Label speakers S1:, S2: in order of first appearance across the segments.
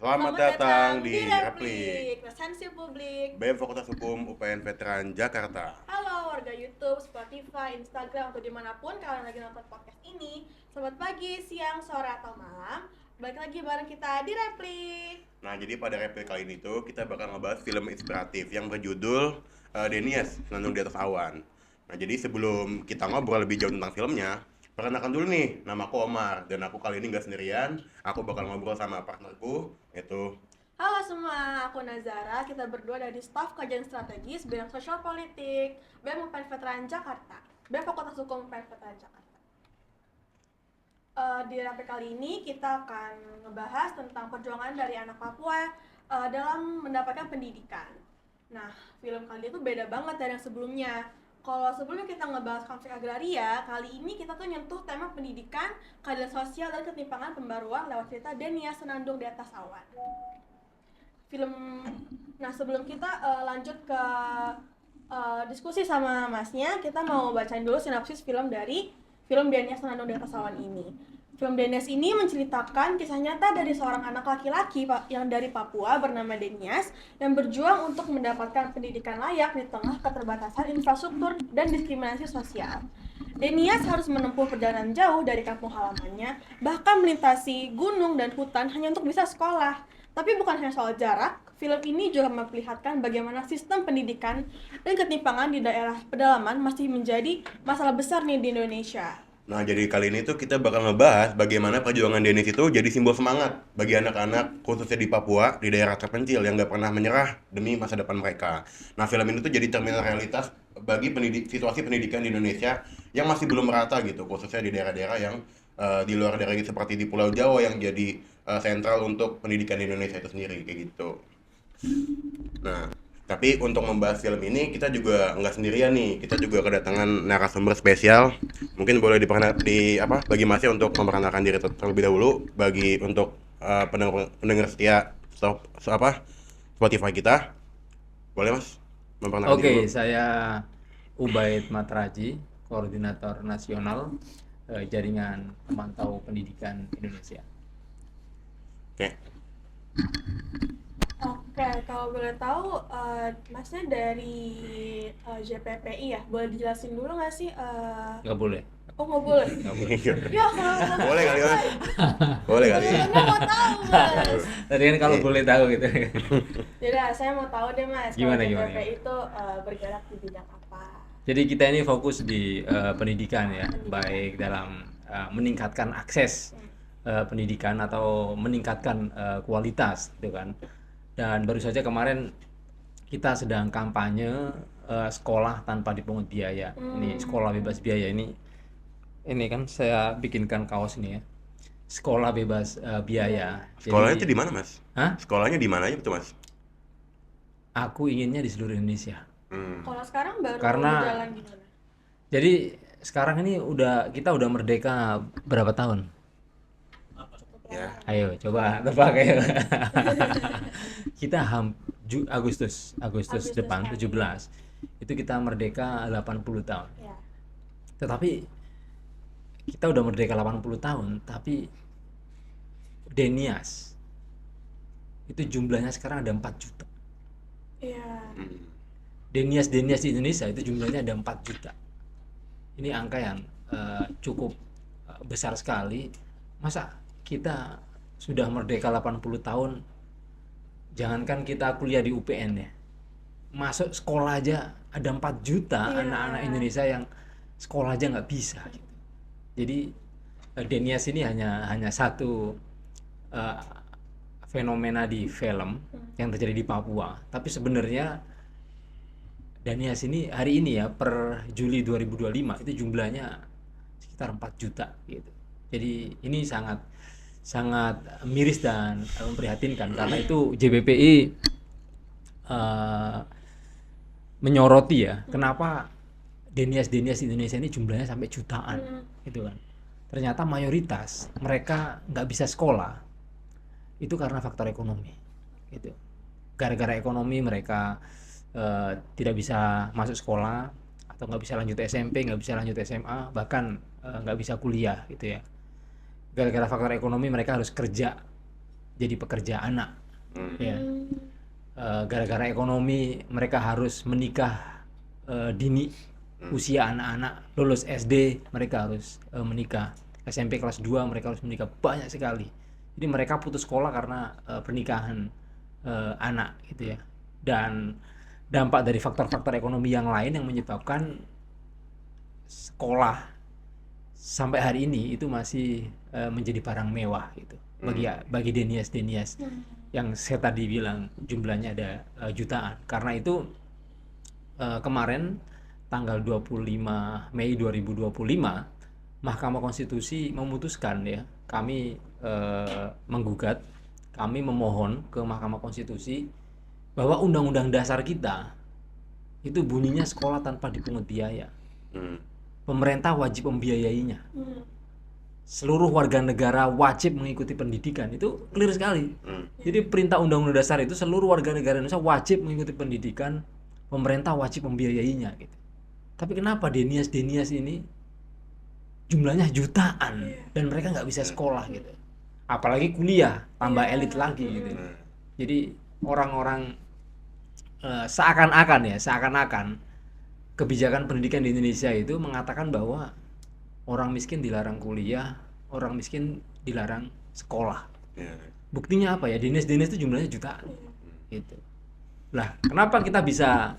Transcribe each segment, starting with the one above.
S1: Selamat datang di Replik,
S2: Replik, Resensi Publik.
S1: BEM Fakultas Hukum UPN Veteran Jakarta.
S2: Halo warga YouTube, Spotify, Instagram, atau dimanapun kalian lagi nonton podcast ini. Selamat pagi, siang, sore, atau malam. Balik lagi bareng kita di Replik.
S1: Nah, jadi pada Replik kali ini tuh kita bakal ngebahas film inspiratif yang berjudul Denias, Senandung di Atas Awan. Nah, jadi sebelum kita ngobrol lebih jauh tentang filmnya, perkenalkan dulu nih, nama aku Omar, dan aku kali ini gak sendirian, aku bakal ngobrol sama partnerku, yaitu
S2: Halo semua, aku Nazara. Kita berdua dari staf kajian strategis bidang sosial politik BEM UPN Veteran Jakarta, BEM Fakultas Hukum UPN Veteran Jakarta. Di Replik kali ini kita akan ngebahas tentang perjuangan dari anak Papua dalam mendapatkan pendidikan. Nah, film kali itu beda banget dari yang sebelumnya. Kalau sebelumnya kita ngebahas konflik agraria, kali ini kita tuh nyentuh tema pendidikan, keadilan sosial, dan ketimpangan pembaruan lewat cerita Denias Senandung di Atas Awan. Nah sebelum kita lanjut ke diskusi sama masnya, kita mau bacain dulu sinopsis film dari film Denias Senandung di Atas Awan ini. Film Denias ini menceritakan kisah nyata dari seorang anak laki-laki yang dari Papua bernama Denias yang berjuang untuk mendapatkan pendidikan layak di tengah keterbatasan infrastruktur dan diskriminasi sosial. Denias harus menempuh perjalanan jauh dari kampung halamannya, bahkan melintasi gunung dan hutan hanya untuk bisa sekolah. Tapi bukan hanya soal jarak, film ini juga memperlihatkan bagaimana sistem pendidikan dan ketimpangan di daerah pedalaman masih menjadi masalah besar nih di Indonesia.
S1: Nah, jadi kali ini tuh kita bakal ngebahas bagaimana perjuangan Denis itu jadi simbol semangat bagi anak-anak khususnya di Papua, di daerah terpencil yang gak pernah menyerah demi masa depan mereka. Nah, film ini tuh jadi cerminan realitas bagi situasi pendidikan di Indonesia yang masih belum merata gitu, khususnya di daerah-daerah yang di luar daerah seperti di Pulau Jawa yang jadi sentral untuk pendidikan di Indonesia itu sendiri, kayak gitu. Nah, tapi untuk membahas film ini kita juga nggak sendirian nih. Kita juga kedatangan narasumber spesial. Mungkin boleh bagi Masnya untuk memperkenalkan diri terlebih dahulu bagi untuk pendengar setia Spotify kita. Boleh Mas memperkenalkan diri
S3: Oke,
S1: dulu?
S3: saya Ubaid Matraji, Koordinator Nasional Jaringan Pemantau Pendidikan Indonesia.
S1: Oke.
S2: Oke, kalau boleh tahu, masnya dari JPPI ya? Boleh dijelasin dulu nggak sih?
S3: Nggak boleh.
S2: Oh nggak boleh?
S3: Nggak boleh.
S2: Ya kalau
S1: Boleh kali Mas. Boleh kali.
S2: Anda mau tahu mas?
S3: Tadi kan kalau boleh tahu gitu.
S2: Jadi saya mau tahu deh mas,
S3: Gimana,
S2: kalau
S3: gimana,
S2: JPPI itu bergerak di bidang apa?
S3: Jadi kita ini fokus di pendidikan ya, baik dalam meningkatkan akses pendidikan atau meningkatkan kualitas, gitu kan. Dan baru saja kemarin kita sedang kampanye sekolah tanpa dipungut biaya. Ini sekolah bebas biaya ini kan saya bikinkan kaos ini ya. Sekolah bebas biaya.
S1: Sekolahnya
S3: Jadi,
S1: itu di mana Mas?
S3: Hah?
S1: Sekolahnya di mana aja tuh Mas?
S3: Aku inginnya di seluruh Indonesia.
S2: Kalau sekarang baru
S3: Karena-
S2: berjalan gimana?
S3: Jadi sekarang ini kita udah merdeka berapa tahun?
S1: Ya.
S3: Ayo coba tebak ayo. Kita Agustus
S2: Agustus
S3: depan
S2: kan.
S3: 17. Itu kita merdeka 80 tahun.
S2: Ya.
S3: Tetapi kita udah merdeka 80 tahun, tapi Denias itu jumlahnya sekarang ada 4 juta.
S2: Iya.
S3: Denias di Indonesia itu jumlahnya ada 4 juta. Ini angka yang cukup besar sekali. Masa kita sudah merdeka 80 tahun, jangankan kita kuliah di UPN ya, masuk sekolah aja ada 4 juta
S2: Iya.
S3: anak-anak Indonesia yang sekolah aja nggak bisa gitu. Jadi Denias ini hanya satu fenomena di film yang terjadi di Papua. Tapi sebenarnya Denias ini hari ini ya, per Juli 2025 itu jumlahnya sekitar 4 juta gitu. Jadi ini sangat miris dan memprihatinkan, karena itu JPPI menyoroti ya, kenapa Denias Indonesia ini jumlahnya sampai jutaan gitu kan. Ternyata mayoritas mereka nggak bisa sekolah itu karena faktor ekonomi gitu. Gara-gara ekonomi mereka tidak bisa masuk sekolah, atau nggak bisa lanjut SMP, nggak bisa lanjut SMA, bahkan nggak bisa kuliah gitu ya. Gara-gara faktor ekonomi mereka harus kerja jadi pekerja anak.
S1: Hmm.
S3: Ya. Gara-gara ekonomi mereka harus menikah dini, usia anak-anak lulus SD mereka harus menikah, SMP kelas 2 mereka harus menikah, banyak sekali. Jadi mereka putus sekolah karena pernikahan anak gitu ya. Dan dampak dari faktor-faktor ekonomi yang lain yang menyebabkan sekolah sampai hari ini itu masih menjadi barang mewah gitu bagi Denias yang saya tadi bilang jumlahnya ada jutaan. Karena itu kemarin tanggal 25 Mei 2025 Mahkamah Konstitusi memutuskan ya, kami menggugat, kami memohon ke Mahkamah Konstitusi bahwa Undang-Undang Dasar kita itu bunyinya sekolah tanpa dipungut biaya. Pemerintah wajib membiayainya. Seluruh warga negara wajib mengikuti pendidikan, itu clear sekali. Jadi perintah Undang-Undang Dasar itu seluruh warga negara Indonesia wajib mengikuti pendidikan, pemerintah wajib membiayainya gitu. Tapi kenapa Denias ini jumlahnya jutaan dan mereka nggak bisa sekolah gitu, apalagi kuliah tambah elit lagi gitu. Jadi orang-orang seakan-akan kebijakan pendidikan di Indonesia itu mengatakan bahwa orang miskin dilarang kuliah, orang miskin dilarang sekolah. Buktinya apa ya? Denias itu jumlahnya jutaan gitu. Lah kenapa kita bisa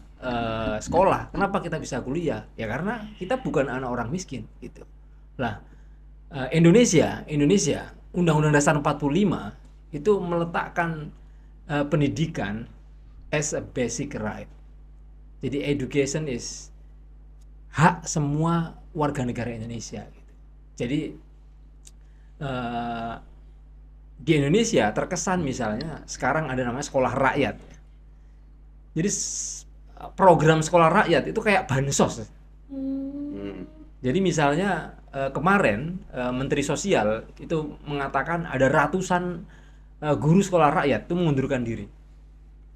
S3: sekolah, kenapa kita bisa kuliah? Ya karena kita bukan anak orang miskin gitu. Lah Indonesia Undang-Undang Dasar 45 itu meletakkan pendidikan as a basic right. Jadi education is hak semua warga negara Indonesia gitu. Jadi di Indonesia terkesan misalnya sekarang ada namanya sekolah rakyat. Jadi program sekolah rakyat itu kayak bansos. Jadi misalnya kemarin Menteri Sosial itu mengatakan ada ratusan guru sekolah rakyat itu mengundurkan diri.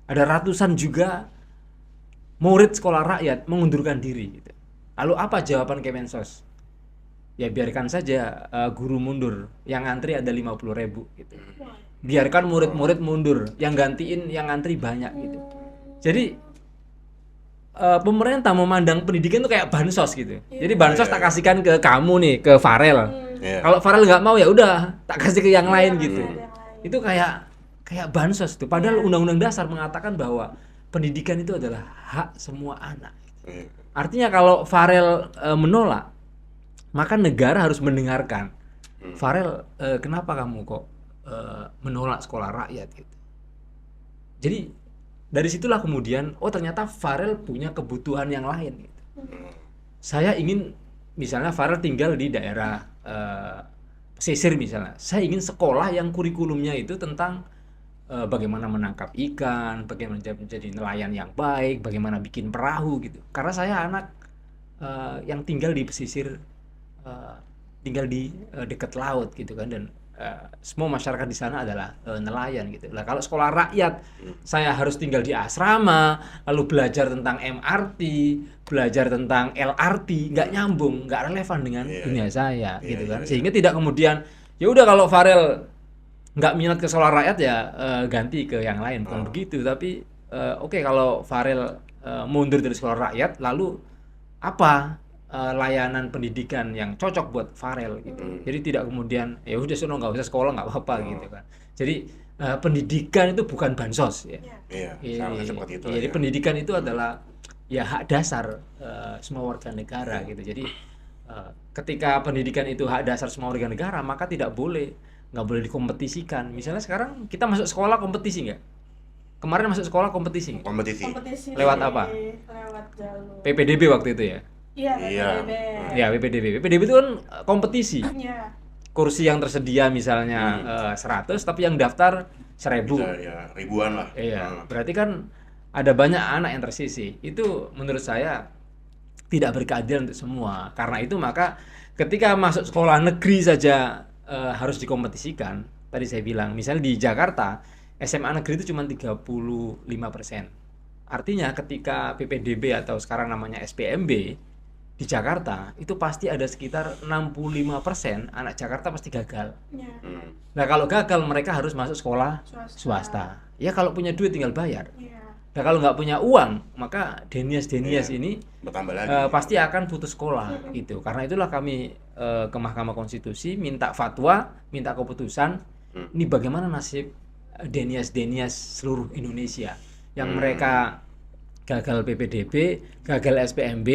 S3: Ada ratusan juga murid sekolah rakyat mengundurkan diri gitu. Lalu apa jawaban Kemensos? Ya biarkan saja guru mundur, yang ngantri ada 50.000 gitu. Biarkan murid-murid mundur, yang gantiin yang ngantri banyak gitu. Jadi pemerintah memandang pendidikan itu kayak bansos gitu. Jadi bansos tak kasihkan ke kamu nih, ke Farel. Kalau Farel nggak mau ya udah tak kasih ke yang lain gitu. Itu kayak bansos tuh. Padahal Undang-Undang Dasar mengatakan bahwa pendidikan itu adalah hak semua anak. Artinya kalau Farel menolak, maka negara harus mendengarkan. Farel, kenapa kamu kok menolak sekolah rakyat gitu. Jadi dari situlah kemudian ternyata Farel punya kebutuhan yang lain gitu. Saya ingin misalnya Farel tinggal di daerah pesisir misalnya. Saya ingin sekolah yang kurikulumnya itu tentang bagaimana menangkap ikan, bagaimana menjadi nelayan yang baik, bagaimana bikin perahu gitu. Karena saya anak yang tinggal di pesisir, tinggal di dekat laut gitu kan, dan semua masyarakat di sana adalah nelayan gitu. Lah kalau sekolah rakyat saya harus tinggal di asrama, lalu belajar tentang MRT, belajar tentang LRT, nggak nyambung, nggak relevan dengan dunia saya gitu kan. Sehingga tidak kemudian ya udah kalau Farel nggak minat ke sekolah rakyat ya ganti ke yang lain, bukan begitu. Tapi oke, kalau Farel mundur dari sekolah rakyat, lalu apa layanan pendidikan yang cocok buat Farel gitu. Jadi tidak kemudian ya udah sono nggak usah sekolah nggak apa-apa gitu kan. Jadi pendidikan itu bukan bansos ya.
S1: Sama seperti itu.
S3: Jadi pendidikan itu adalah ya hak dasar semua warga negara gitu. Jadi ketika pendidikan itu hak dasar semua warga negara, maka nggak boleh dikompetisikan. Misalnya sekarang kita masuk sekolah kompetisi nggak? Kemarin masuk sekolah kompetisi nggak?
S1: Kompetisi.
S3: Lewat apa?
S2: Lewat jalur
S3: PPDB waktu itu ya?
S2: Iya, PPDB.
S3: Ya, PPDB itu kan kompetisi.
S2: Iya.
S3: Kursi yang tersedia misalnya 100, tapi yang daftar 1.000.
S1: Ya, ribuan lah.
S3: Iya, berarti kan ada banyak anak yang tersisih. Itu menurut saya tidak berkeadilan untuk semua. Karena itu maka ketika masuk sekolah negeri saja harus dikompetisikan. Tadi saya bilang, misalnya di Jakarta SMA negeri itu cuma 35%. Artinya ketika PPDB atau sekarang namanya SPMB di Jakarta itu pasti ada sekitar 65% anak Jakarta pasti gagal.
S2: Ya.
S3: Nah kalau gagal mereka harus masuk sekolah
S2: Swasta.
S3: swasta. Ya kalau punya duit tinggal bayar.
S2: Iya.
S3: Nah kalau nggak punya uang maka Denias
S1: Iya.
S3: ini
S1: Bertambah lagi.
S3: pasti akan putus sekolah gitu. Karena itulah kami ke Mahkamah Konstitusi minta fatwa, minta keputusan. Ini bagaimana nasib Denias seluruh Indonesia yang mereka gagal PPDB, gagal SPMB,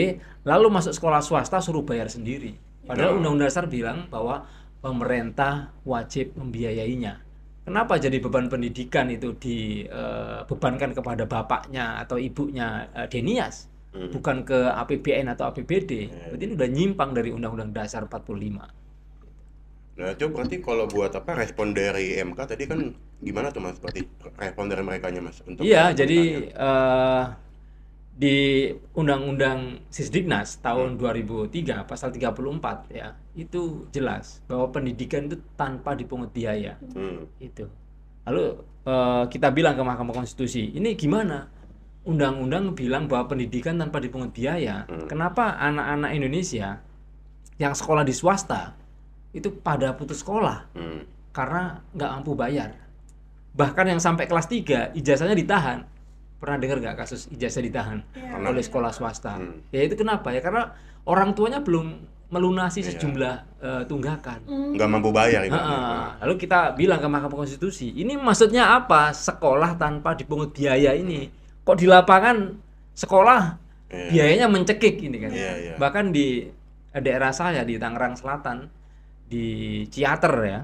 S3: lalu masuk sekolah swasta suruh bayar sendiri. Padahal Undang-Undang Dasar bilang bahwa pemerintah wajib membiayainya. Kenapa jadi beban pendidikan itu dibebankan kepada bapaknya atau ibunya Denias, bukan ke APBN atau APBD? Berarti ini udah nyimpang dari Undang-Undang Dasar 45.
S1: Nah, itu berarti kalau buat respon dari MK tadi kan gimana tuh Mas? Berarti respon dari merekanya Mas untuk
S3: Iya, jadi di Undang-Undang Sisdiknas tahun 2003 pasal 34 ya, itu jelas bahwa pendidikan itu tanpa dipungut biaya. Itu. Lalu kita bilang ke Mahkamah Konstitusi, ini gimana? Undang-undang bilang bahwa pendidikan tanpa dipungut biaya. Kenapa anak-anak Indonesia yang sekolah di swasta itu pada putus sekolah karena nggak mampu bayar? Bahkan yang sampai kelas 3 ijazahnya ditahan. Pernah dengar nggak kasus ijazah ditahan oleh sekolah swasta? Ya itu kenapa ya? Karena orang tuanya belum melunasi sejumlah tunggakan.
S1: nggak mampu bayar itu.
S3: Lalu kita bilang ke Mahkamah Konstitusi, ini maksudnya apa? Sekolah tanpa dipungut biaya ini? Kok di lapangan sekolah biayanya mencekik ini kan? Bahkan di daerah saya di Tangerang Selatan, di Ciater ya,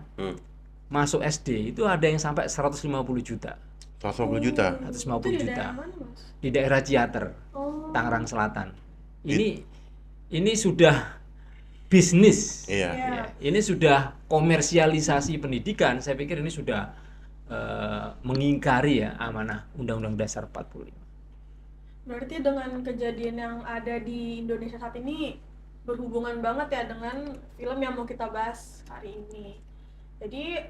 S3: masuk SD itu ada yang sampai 150 juta.
S1: 150 juta.
S3: 150
S2: Itu di
S3: juta.
S2: daerah mana, Mas?
S3: Di daerah Ciater, Tangerang Selatan. Ini sudah bisnis.
S1: Iya.
S3: Ya, ini sudah komersialisasi pendidikan. Saya pikir ini sudah mengingkari ya amanah Undang-Undang Dasar 45.
S2: Berarti dengan kejadian yang ada di Indonesia saat ini berhubungan banget ya dengan film yang mau kita bahas hari ini. Jadi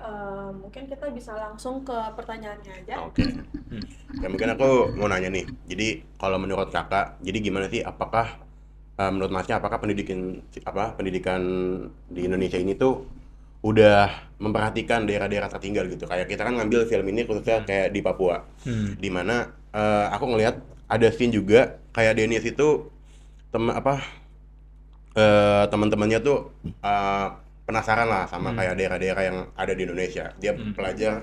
S2: mungkin kita bisa langsung ke pertanyaannya aja.
S1: Oke. Ya mungkin aku mau nanya nih. Jadi kalau menurut kakak, jadi gimana sih? Apakah menurut masnya apakah pendidikan di Indonesia ini tuh udah memperhatikan daerah-daerah tertinggal gitu? Kayak kita kan ngambil film ini khususnya kayak di Papua, di mana aku ngelihat ada scene juga kayak Denias itu teman-temannya tuh penasaran lah sama kayak daerah-daerah yang ada di Indonesia. Dia belajar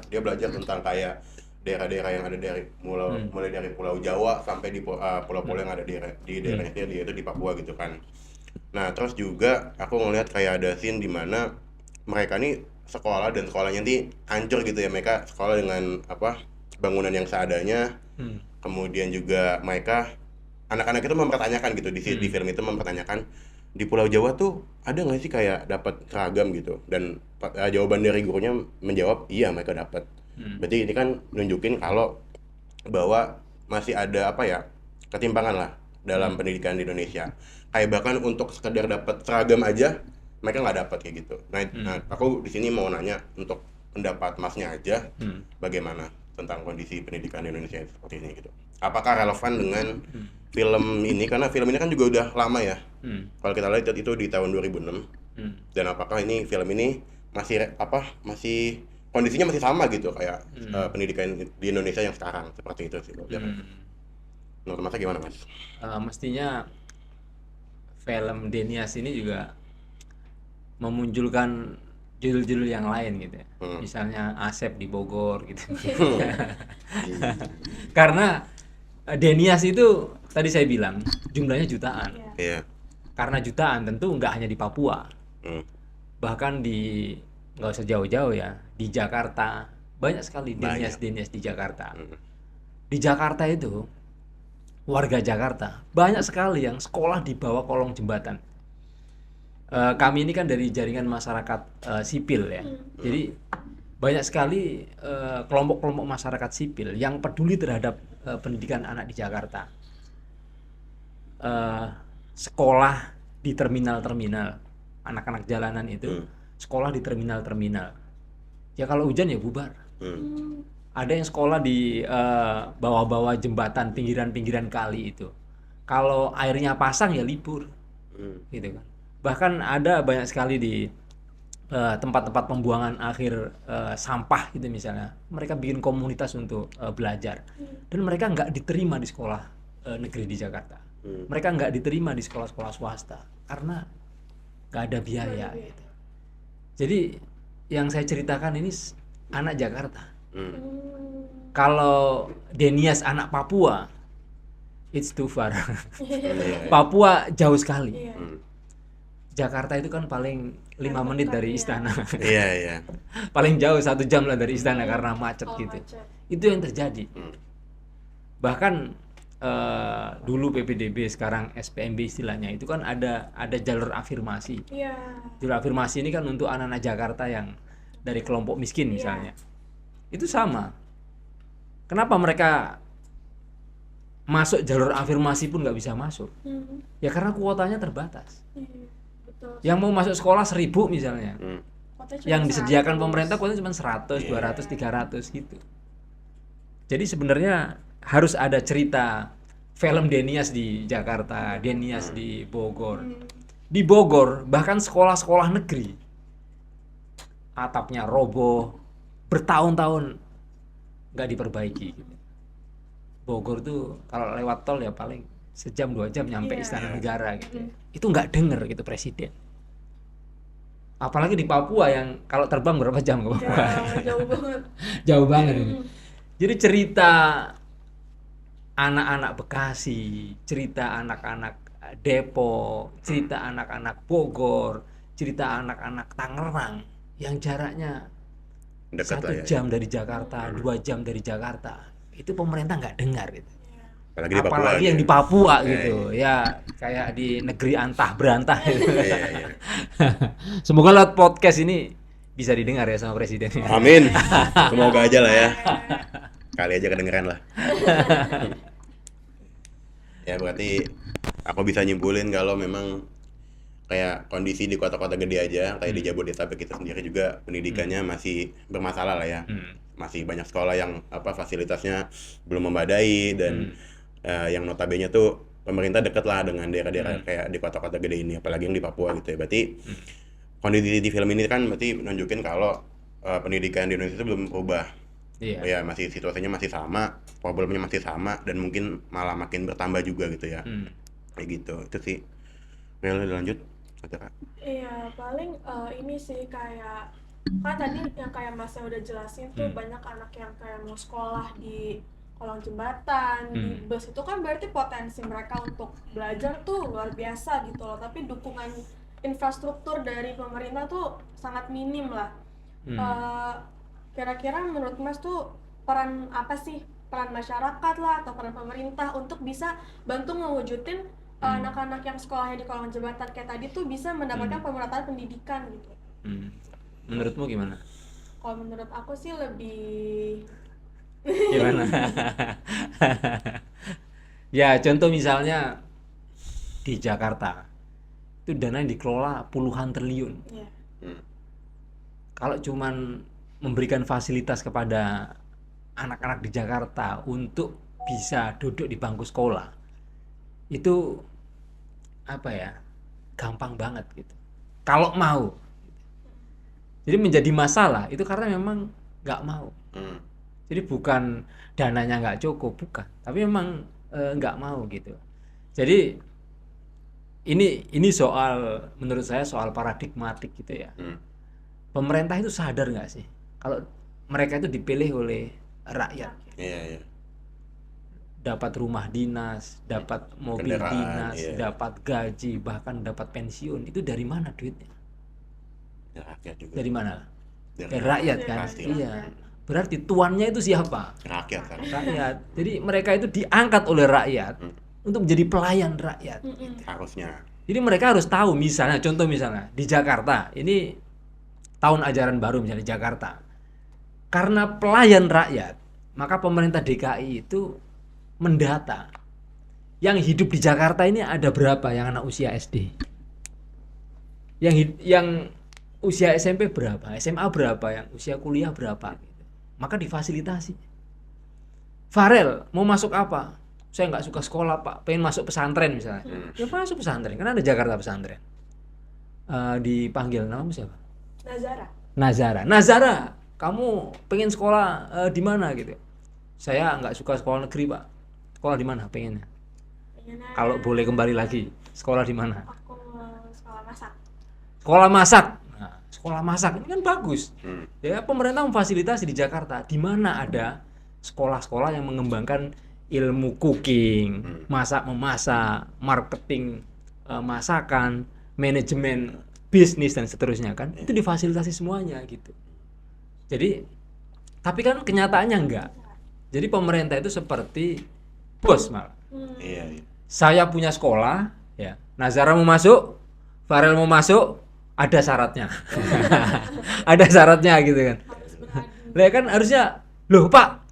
S1: tentang kayak daerah-daerah yang ada dari mulai dari Pulau Jawa sampai di pulau-pulau yang ada di daerahnya dia itu di Papua gitu kan. Nah, terus juga aku ngelihat kayak ada scene di mana mereka nih sekolah dan sekolahnya nih hancur gitu ya, mereka sekolah dengan bangunan yang seadanya. Kemudian juga mereka anak-anak itu mempertanyakan gitu di film itu mempertanyakan di Pulau Jawa tuh ada nggak sih kayak dapat seragam gitu, dan jawaban dari gurunya menjawab iya mereka dapat. Berarti ini kan nunjukin kalau bahwa masih ada ketimpangan lah dalam pendidikan di Indonesia. Kayak bahkan untuk sekedar dapat seragam aja mereka nggak dapat kayak gitu. Nah, aku di sini mau nanya untuk pendapat masnya aja, bagaimana tentang kondisi pendidikan di Indonesia seperti ini gitu. Apakah relevan dengan film ini, karena film ini kan juga udah lama ya. Kalau kita lihat itu di tahun 2006. Dan apakah ini film ini masih kondisinya masih sama gitu kayak pendidikan di Indonesia yang sekarang seperti itu sih. Menurut Mas gimana Mas?
S3: Mestinya film Denias ini juga memunculkan judul-judul yang lain gitu ya. Misalnya Asep di Bogor gitu. Karena Denias itu tadi saya bilang jumlahnya jutaan.
S1: Iya.
S3: Karena jutaan tentu nggak hanya di Papua. Bahkan nggak usah jauh-jauh ya, di Jakarta banyak sekali Denias di Jakarta. Di Jakarta itu warga Jakarta banyak sekali yang sekolah di bawah kolong jembatan. Kami ini kan dari jaringan masyarakat sipil ya, jadi banyak sekali kelompok-kelompok masyarakat sipil yang peduli terhadap pendidikan anak di Jakarta. Sekolah di terminal-terminal, anak-anak jalanan itu sekolah di terminal-terminal. Ya kalau hujan ya bubar. Ada yang sekolah di bawah-bawah jembatan, pinggiran-pinggiran kali itu. Kalau airnya pasang ya libur. gitu kan. Bahkan ada banyak sekali di tempat-tempat pembuangan akhir sampah gitu misalnya, mereka bikin komunitas untuk belajar, dan mereka nggak diterima di sekolah negeri di Jakarta, mereka nggak diterima di sekolah-sekolah swasta karena nggak ada biaya gitu. Jadi yang saya ceritakan ini anak Jakarta. Kalau Denias anak Papua, it's too far. Papua jauh sekali. Jakarta itu kan paling 5 menit dari istana.
S1: Iya.
S3: Paling jauh 1 jam lah dari istana karena macet gitu. Itu yang terjadi. Bahkan dulu PPDB, sekarang SPMB istilahnya, itu kan ada jalur afirmasi. Jalur afirmasi ini kan untuk anak-anak Jakarta yang dari kelompok miskin misalnya. Itu sama. Kenapa mereka masuk jalur afirmasi pun nggak bisa masuk? Ya karena kuotanya terbatas. Yang mau masuk sekolah 1.000 misalnya, yang disediakan pemerintah kuotanya cuma 100, 200, 300 gitu. Jadi sebenarnya harus ada cerita film Denias di Jakarta, Denias di Bogor. Di Bogor bahkan sekolah-sekolah negeri atapnya roboh bertahun-tahun nggak diperbaiki gitu. Bogor tuh kalau lewat tol ya paling sejam 2 jam nyampe istana negara gitu. Itu nggak denger gitu presiden. Apalagi di Papua yang kalau terbang berapa jam ke Papua?
S2: Jauh banget.
S3: Jauh banget ini. Jadi cerita anak-anak Bekasi, cerita anak-anak Depok, cerita anak-anak Bogor, cerita anak-anak Tangerang yang jaraknya
S1: Dekat
S3: 1 jam dari Jakarta, 2 jam dari Jakarta, itu pemerintah nggak dengar gitu.
S1: Apalagi di Papua.
S3: Apalagi yang di Papua gitu, ya kayak di negeri antah berantah gitu.
S1: Iya.
S3: Semoga lewat podcast ini bisa didengar ya sama presiden.
S1: Amin. Semoga aja lah ya. Kali aja kedengeran lah. Ya berarti aku bisa nyimpulin kalau memang kayak kondisi di kota-kota gede aja, kayak di Jabodetabek kita sendiri juga pendidikannya masih bermasalah lah ya. Masih banyak sekolah yang fasilitasnya belum memadai, dan yang notabene tuh pemerintah deket lah dengan daerah-daerah kayak di kota-kota gede ini, apalagi yang di Papua gitu ya. Berarti kondisi di film ini kan berarti menunjukin kalau pendidikan di Indonesia itu belum berubah. Ya masih situasinya masih sama, problemnya masih sama, dan mungkin malah makin bertambah juga gitu ya. Kayak gitu. Itu sih. Rel, lanjut.
S2: Iya, paling ini sih kayak kan tadi yang kayak Mas yang udah jelasin tuh banyak anak yang kayak mau sekolah di kolong jembatan, di bus, itu kan berarti potensi mereka untuk belajar tuh luar biasa gitu loh, tapi dukungan infrastruktur dari pemerintah tuh sangat minim lah. Kira-kira menurut Mas tuh peran apa sih, peran masyarakat lah atau peran pemerintah untuk bisa bantu ngewujudin anak-anak yang sekolahnya di kolong jembatan kayak tadi tuh bisa mendapatkan pemerataan pendidikan gitu?
S3: Menurutmu gimana?
S2: Kalau menurut aku sih lebih
S3: gimana? Ya contoh misalnya di Jakarta itu dana yang dikelola puluhan triliun. Kalau cuman memberikan fasilitas kepada anak-anak di Jakarta untuk bisa duduk di bangku sekolah, itu apa ya, gampang banget gitu kalau mau. Jadi menjadi masalah itu karena memang nggak mau. Jadi bukan dananya nggak cukup, bukan, tapi memang nggak mau gitu. Jadi ini soal, menurut saya soal paradigmatik gitu ya. Pemerintah itu sadar nggak sih kalau mereka itu dipilih oleh rakyat?
S1: Iya.
S3: Dapat rumah dinas, dapat mobil dinas, dapat gaji, bahkan dapat pensiun. Itu dari mana duitnya?
S1: Rakyat juga.
S3: Dari mana? Dari rakyat kan? Iya. Berarti tuannya itu siapa?
S1: Rakyat kan.
S3: Rakyat. Jadi mereka itu diangkat oleh rakyat untuk menjadi pelayan rakyat.
S1: Harusnya.
S3: Jadi mereka harus tahu, misalnya contoh misalnya di Jakarta, ini tahun ajaran baru misalnya di Jakarta. Karena pelayan rakyat, maka pemerintah DKI itu mendata yang hidup di Jakarta ini ada berapa yang anak usia SD, yang usia SMP berapa, SMA berapa, yang usia kuliah berapa gitu. Maka difasilitasi. Farel mau masuk apa? saya nggak suka sekolah Pak, pengen masuk pesantren misalnya. Ya masuk pesantren, kan ada Jakarta pesantren. Dipanggil namamu siapa? Nazara, kamu pengen sekolah di mana gitu? Saya nggak suka sekolah negeri Pak. Sekolah di mana pengennya? Kalau boleh kembali lagi, sekolah di mana?
S2: Aku sekolah masak.
S3: Sekolah masak. Nah, sekolah masak ini kan bagus. Ya pemerintah memfasilitasi di Jakarta, di mana ada sekolah-sekolah yang mengembangkan ilmu cooking, memasak, marketing, masakan, manajemen bisnis dan seterusnya kan. Itu difasilitasi semuanya gitu. Jadi tapi kan kenyataannya enggak. Jadi pemerintah itu seperti bos malah.
S1: Iya.
S3: Saya punya sekolah, ya. Nazara mau masuk, Farel mau masuk, ada syaratnya. Ada syaratnya gitu kan.
S2: Harus beradu.
S3: Lah kan harusnya, loh Pak,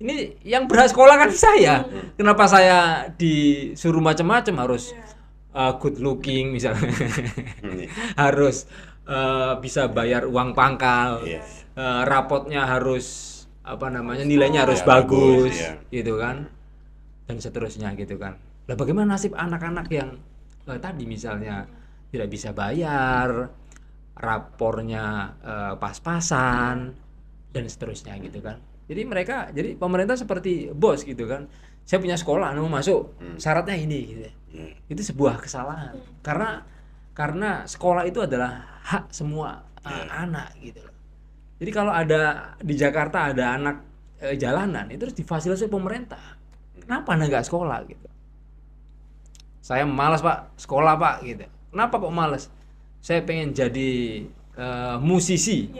S3: ini yang berhak sekolah kan saya. Kenapa saya disuruh macam-macam harus good looking misalnya. Harus bisa bayar uang pangkal. Rapotnya harus nilainya harus bagus, gitu kan. Dan seterusnya gitu kan. Lah bagaimana nasib anak-anak yang tadi misalnya tidak bisa bayar, rapornya pas-pasan dan seterusnya gitu kan. Jadi pemerintah seperti bos gitu kan. Saya punya sekolah, mau masuk, syaratnya ini gitu. Itu sebuah kesalahan. Karena sekolah itu adalah hak semua anak gitu loh. Jadi kalau ada di Jakarta ada anak jalanan, itu harus difasilitasi pemerintah. Kenapa Anda nggak sekolah gitu? Saya malas Pak, sekolah Pak gitu. Kenapa kok malas? Saya pengen jadi musisi.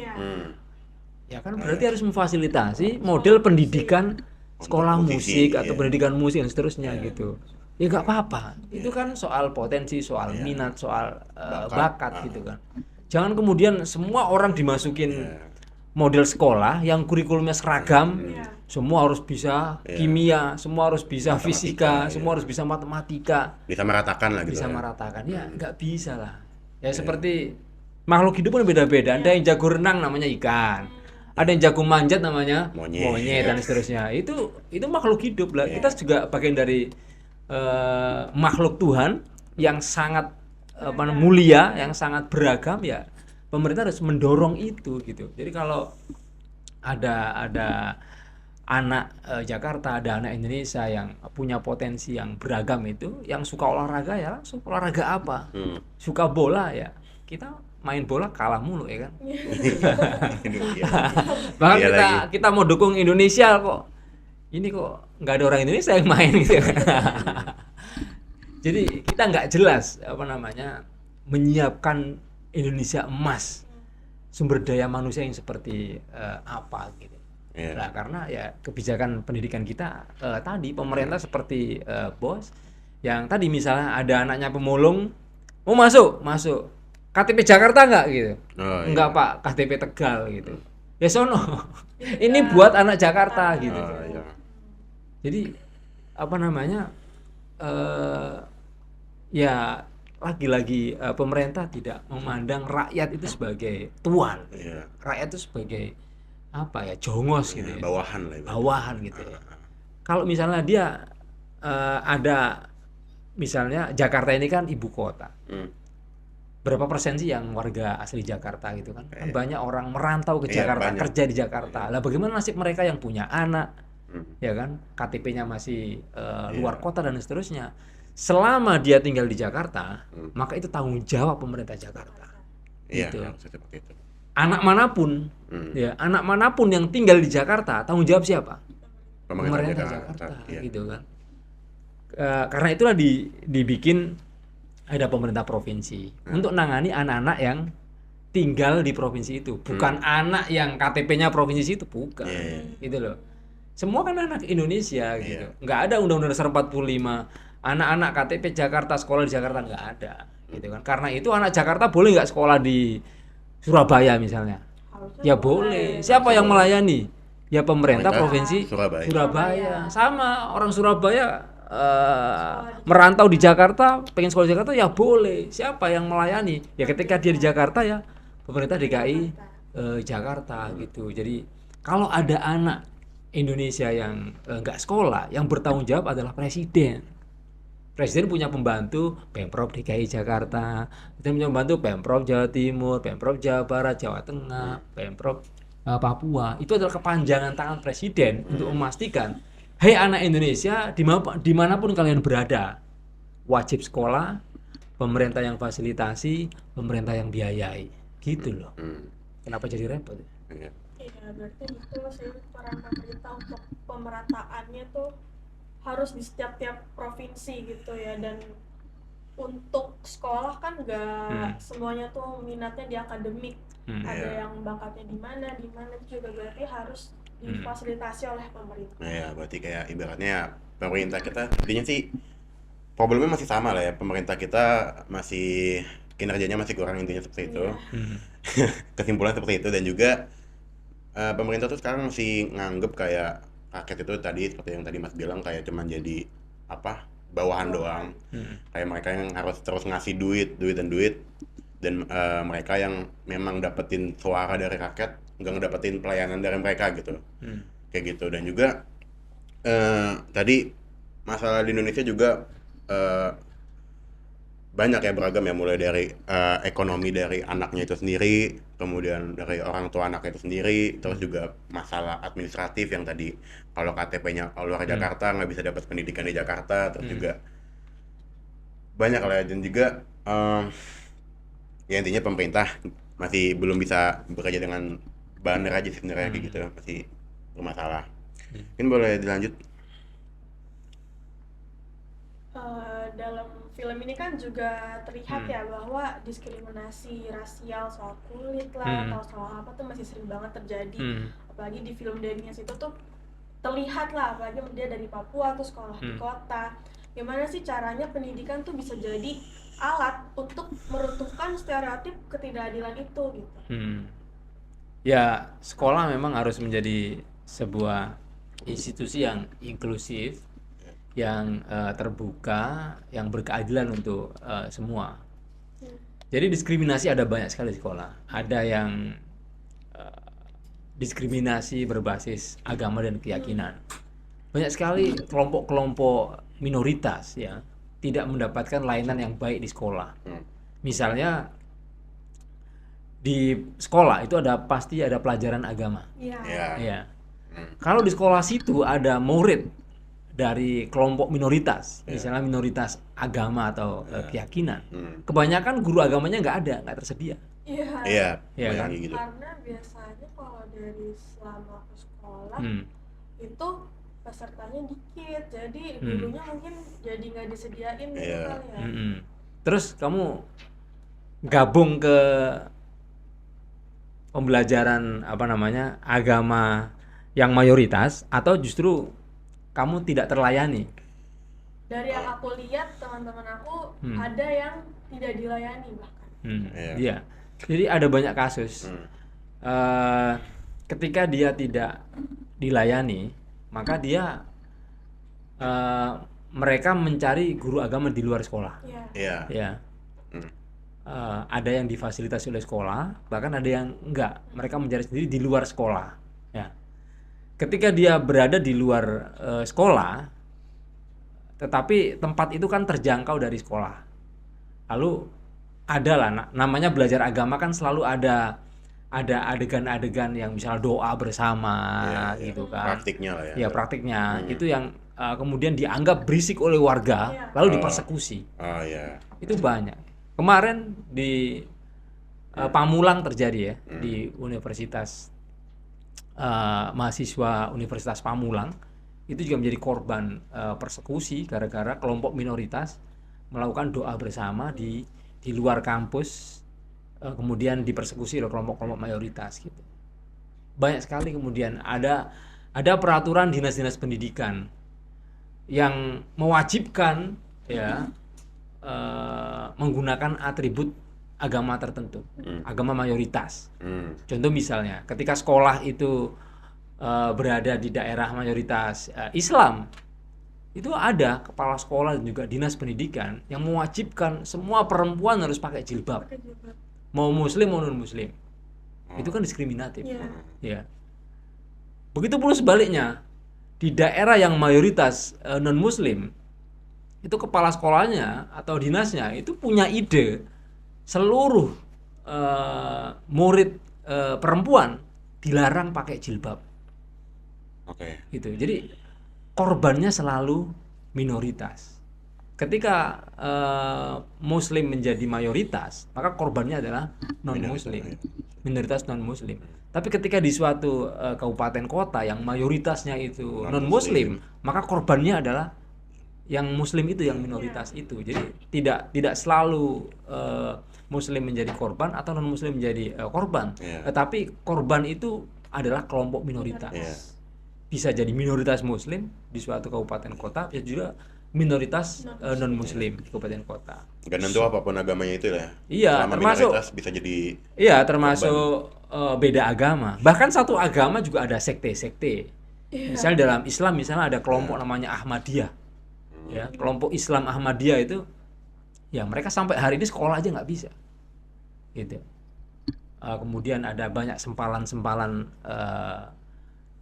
S3: Ya kan berarti harus memfasilitasi model pendidikan sekolah musik atau pendidikan musik dan seterusnya gitu. Ya nggak apa-apa. Itu kan soal potensi, soal minat, soal bakat gitu kan. Jangan kemudian semua orang dimasukin model sekolah yang kurikulumnya seragam. Semua harus bisa kimia, semua harus bisa fisika, semua harus bisa matematika.
S1: Bisa meratakan lah gitu.
S3: Bisa meratakan. Ya nggak bisa lah. Ya seperti makhluk hidup kan beda-beda. Ada yang jago renang namanya ikan. Ada yang jago manjat namanya monyet dan seterusnya. Itu makhluk hidup lah. Kita juga bagian dari makhluk Tuhan yang sangat mulia, yang sangat beragam ya. Pemerintah harus mendorong itu gitu. Jadi kalau ada anak Jakarta, ada anak Indonesia yang punya potensi yang beragam itu, yang suka olahraga ya langsung olahraga apa? Suka bola ya kita main bola kalah mulu ya kan. Bahkan kita mau dukung Indonesia kok. Ini kok nggak ada orang Indonesia yang main gitu. Jadi kita nggak jelas menyiapkan Indonesia emas, sumber daya manusia yang seperti apa gitu. Nah, karena ya kebijakan pendidikan kita tadi pemerintah seperti bos yang tadi misalnya ada anaknya pemulung mau masuk KTP Jakarta nggak gitu. Nggak Pak, KTP Tegal gitu. Ya sono. Ini buat anak Jakarta gitu. Jadi ya lagi-lagi pemerintah tidak memandang rakyat itu sebagai tuan. Rakyat itu sebagai jongos gitu ya. Bawahan gitu ya. Kalau misalnya dia ada misalnya Jakarta ini kan ibu kota. Berapa persen sih yang warga asli Jakarta gitu kan? Banyak orang merantau ke Jakarta, kerja di Jakarta. Lah bagaimana nasib mereka yang punya anak? Ya kan? KTP-nya masih luar kota dan seterusnya. Selama dia tinggal di Jakarta, maka itu tanggung jawab pemerintah Jakarta. Gitu. Anak manapun yang tinggal di Jakarta, tanggung jawab siapa? Pemerintah Jakarta gitu kan. Karena itulah dibikin ada pemerintah provinsi untuk nangani anak-anak yang tinggal di provinsi itu, bukan anak yang KTP-nya provinsi itu, bukan. Gitu loh. Semua kan anak Indonesia gitu. Nggak ada Undang-Undang Dasar 45 anak-anak KTP Jakarta sekolah di Jakarta, nggak ada gitu kan. Karena itu anak Jakarta boleh nggak sekolah di Surabaya misalnya? Ya boleh. Siapa yang melayani? Ya pemerintah provinsi Surabaya. Sama orang Surabaya merantau di Jakarta, pengen sekolah di Jakarta ya boleh. Siapa yang melayani? Ya ketika dia di Jakarta ya pemerintah DKI Jakarta gitu. Jadi kalau ada anak Indonesia yang nggak sekolah, yang bertanggung jawab adalah presiden. Presiden punya pembantu Pemprov DKI Jakarta, presiden punya pembantu Pemprov Jawa Timur, Pemprov Jawa Barat, Jawa Tengah, Pemprov Papua. Itu adalah kepanjangan tangan presiden untuk memastikan, hei anak Indonesia, dimanapun kalian berada, wajib sekolah, pemerintah yang fasilitasi, pemerintah yang biayai, gitu loh. Kenapa jadi repot?
S1: Iya.
S2: Iya, berarti itu sih peran pemerintah untuk pemerataannya tuh harus di setiap provinsi gitu ya. Dan untuk sekolah kan nggak semuanya tuh minatnya di akademik, ada
S1: Iya.
S2: yang bakatnya di mana itu juga berarti harus difasilitasi oleh pemerintah.
S1: Nah ya, berarti kayak ibaratnya pemerintah kita intinya sih problemnya masih sama lah ya. Pemerintah kita masih kinerjanya masih kurang, intinya seperti itu.
S2: Iya.
S1: Kesimpulan seperti itu. Dan juga pemerintah tuh sekarang masih nganggep kayak rakyat itu tadi seperti yang tadi Mas bilang kayak cuman jadi apa, bawahan doang. Kayak mereka yang harus terus ngasih duit dan mereka yang memang dapetin suara dari rakyat nggak ngedapetin pelayanan dari mereka gitu. Kayak gitu. Dan juga tadi masalah di Indonesia juga banyak ya, beragam ya, mulai dari ekonomi dari anaknya itu sendiri, kemudian dari orang tua anaknya itu sendiri, terus juga masalah administratif yang tadi kalau KTP-nya luar Jakarta nggak bisa dapat pendidikan di Jakarta, terus juga banyak lah ya. Dan juga ya intinya pemerintah masih belum bisa bekerja dengan benar aja sebenarnya, kayak gitu, masih bermasalah. Mungkin boleh dilanjut.
S2: Dalam film ini kan juga terlihat ya bahwa diskriminasi rasial soal kulit lah atau soal apa tuh masih sering banget terjadi. Apalagi di film Denias itu tuh terlihat lah, apalagi dia dari Papua tuh sekolah di kota. Gimana sih caranya pendidikan tuh bisa jadi alat untuk meruntuhkan stereotip ketidakadilan itu gitu.
S3: Ya, sekolah memang harus menjadi sebuah institusi yang inklusif, yang terbuka, yang berkeadilan untuk semua. Jadi diskriminasi ada banyak sekali di sekolah. Ada yang diskriminasi berbasis agama dan keyakinan. Banyak sekali kelompok-kelompok minoritas ya tidak mendapatkan layanan yang baik di sekolah. Misalnya di sekolah itu pasti ada pelajaran agama.
S2: Iya.
S3: Ya. Kalau di sekolah situ ada murid dari kelompok minoritas, misalnya minoritas agama atau keyakinan, kebanyakan guru agamanya nggak tersedia.
S2: Iya.
S3: Iya kan?
S1: Gitu.
S2: Karena biasanya kalau dari selama ke sekolah itu pesertanya dikit, jadi gurunya mungkin jadi nggak disediain gitu kali ya.
S3: Terus kamu gabung ke pembelajaran agama yang mayoritas, atau justru kamu tidak terlayani?
S2: Dari yang aku lihat teman-teman aku ada yang tidak dilayani bahkan.
S3: Iya. Jadi ada banyak kasus ketika dia tidak dilayani, maka dia mereka mencari guru agama di luar sekolah.
S1: Iya.
S3: Ya. Ada yang difasilitasi oleh sekolah, bahkan ada yang enggak. Mereka mencari sendiri di luar sekolah. Ya. Ketika dia berada di luar sekolah, tetapi tempat itu kan terjangkau dari sekolah. Lalu adalah namanya belajar agama kan selalu ada adegan-adegan yang misalnya doa bersama gitu kan.
S1: Praktiknya lah ya.
S3: Ya praktiknya itu yang kemudian dianggap berisik oleh warga, lalu dipersekusi.
S1: Iya.
S3: Itu banyak. Kemarin di Pamulang terjadi ya, di Universitas mahasiswa Universitas Pamulang itu juga menjadi korban persekusi gara-gara kelompok minoritas melakukan doa bersama di luar kampus, kemudian dipersekusi oleh kelompok-kelompok mayoritas gitu. Banyak sekali. Kemudian ada peraturan dinas-dinas pendidikan yang mewajibkan ya menggunakan atribut agama tertentu, agama mayoritas. Contoh misalnya, ketika sekolah itu berada di daerah mayoritas Islam, itu ada kepala sekolah dan juga dinas pendidikan yang mewajibkan semua perempuan harus pakai jilbab, mau muslim mau non muslim. Itu kan diskriminatif. Ya. Begitu pula sebaliknya, di daerah yang mayoritas non muslim, itu kepala sekolahnya atau dinasnya itu punya ide seluruh murid perempuan dilarang pakai jilbab.
S1: Oke.
S3: Gitu. Jadi korbannya selalu minoritas. Ketika muslim menjadi mayoritas, maka korbannya adalah non muslim, minoritas non muslim. Tapi ketika di suatu kabupaten kota yang mayoritasnya itu non muslim, maka korbannya adalah yang muslim itu, yang minoritas itu. Jadi tidak selalu muslim menjadi korban atau non muslim menjadi korban, tetapi korban itu adalah kelompok minoritas. Bisa jadi minoritas muslim di suatu kabupaten kota, bisa juga minoritas non muslim di kabupaten kota.
S1: Gak nentu apapun agamanya itu ya.
S3: Iya,
S1: selama
S3: termasuk
S1: minoritas bisa jadi.
S3: Iya, termasuk beda agama. Bahkan satu agama juga ada sekte-sekte. Misalnya dalam Islam, misalnya ada kelompok namanya Ahmadiyah. Ya, kelompok Islam Ahmadiyah itu, ya mereka sampai hari ini sekolah aja nggak bisa. Gitu. Kemudian ada banyak sempalan-sempalan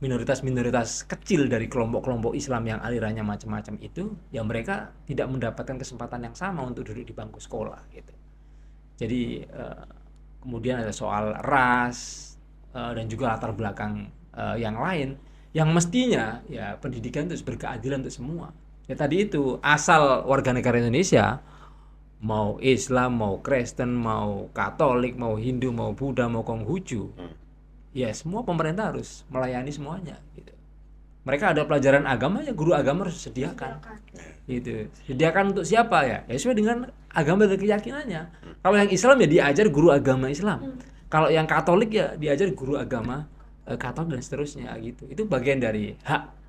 S3: minoritas-minoritas kecil dari kelompok-kelompok Islam yang alirannya macam-macam itu, yang mereka tidak mendapatkan kesempatan yang sama untuk duduk di bangku sekolah gitu. Jadi kemudian ada soal ras dan juga latar belakang yang lain yang mestinya ya pendidikan itu berkeadilan untuk semua. Ya tadi itu, asal warga negara Indonesia mau Islam, mau Kristen, mau Katolik, mau Hindu, mau Buddha, mau Konghucu, ya semua pemerintah harus melayani semuanya gitu. Mereka ada pelajaran agama, ya guru agama harus sediakan. Gitu. Sediakan untuk siapa ya? Ya sesuai dengan agama dan keyakinannya. Kalau yang Islam ya diajar guru agama Islam. Kalau yang Katolik ya diajar guru agama Katolik dan seterusnya gitu. Itu bagian dari hak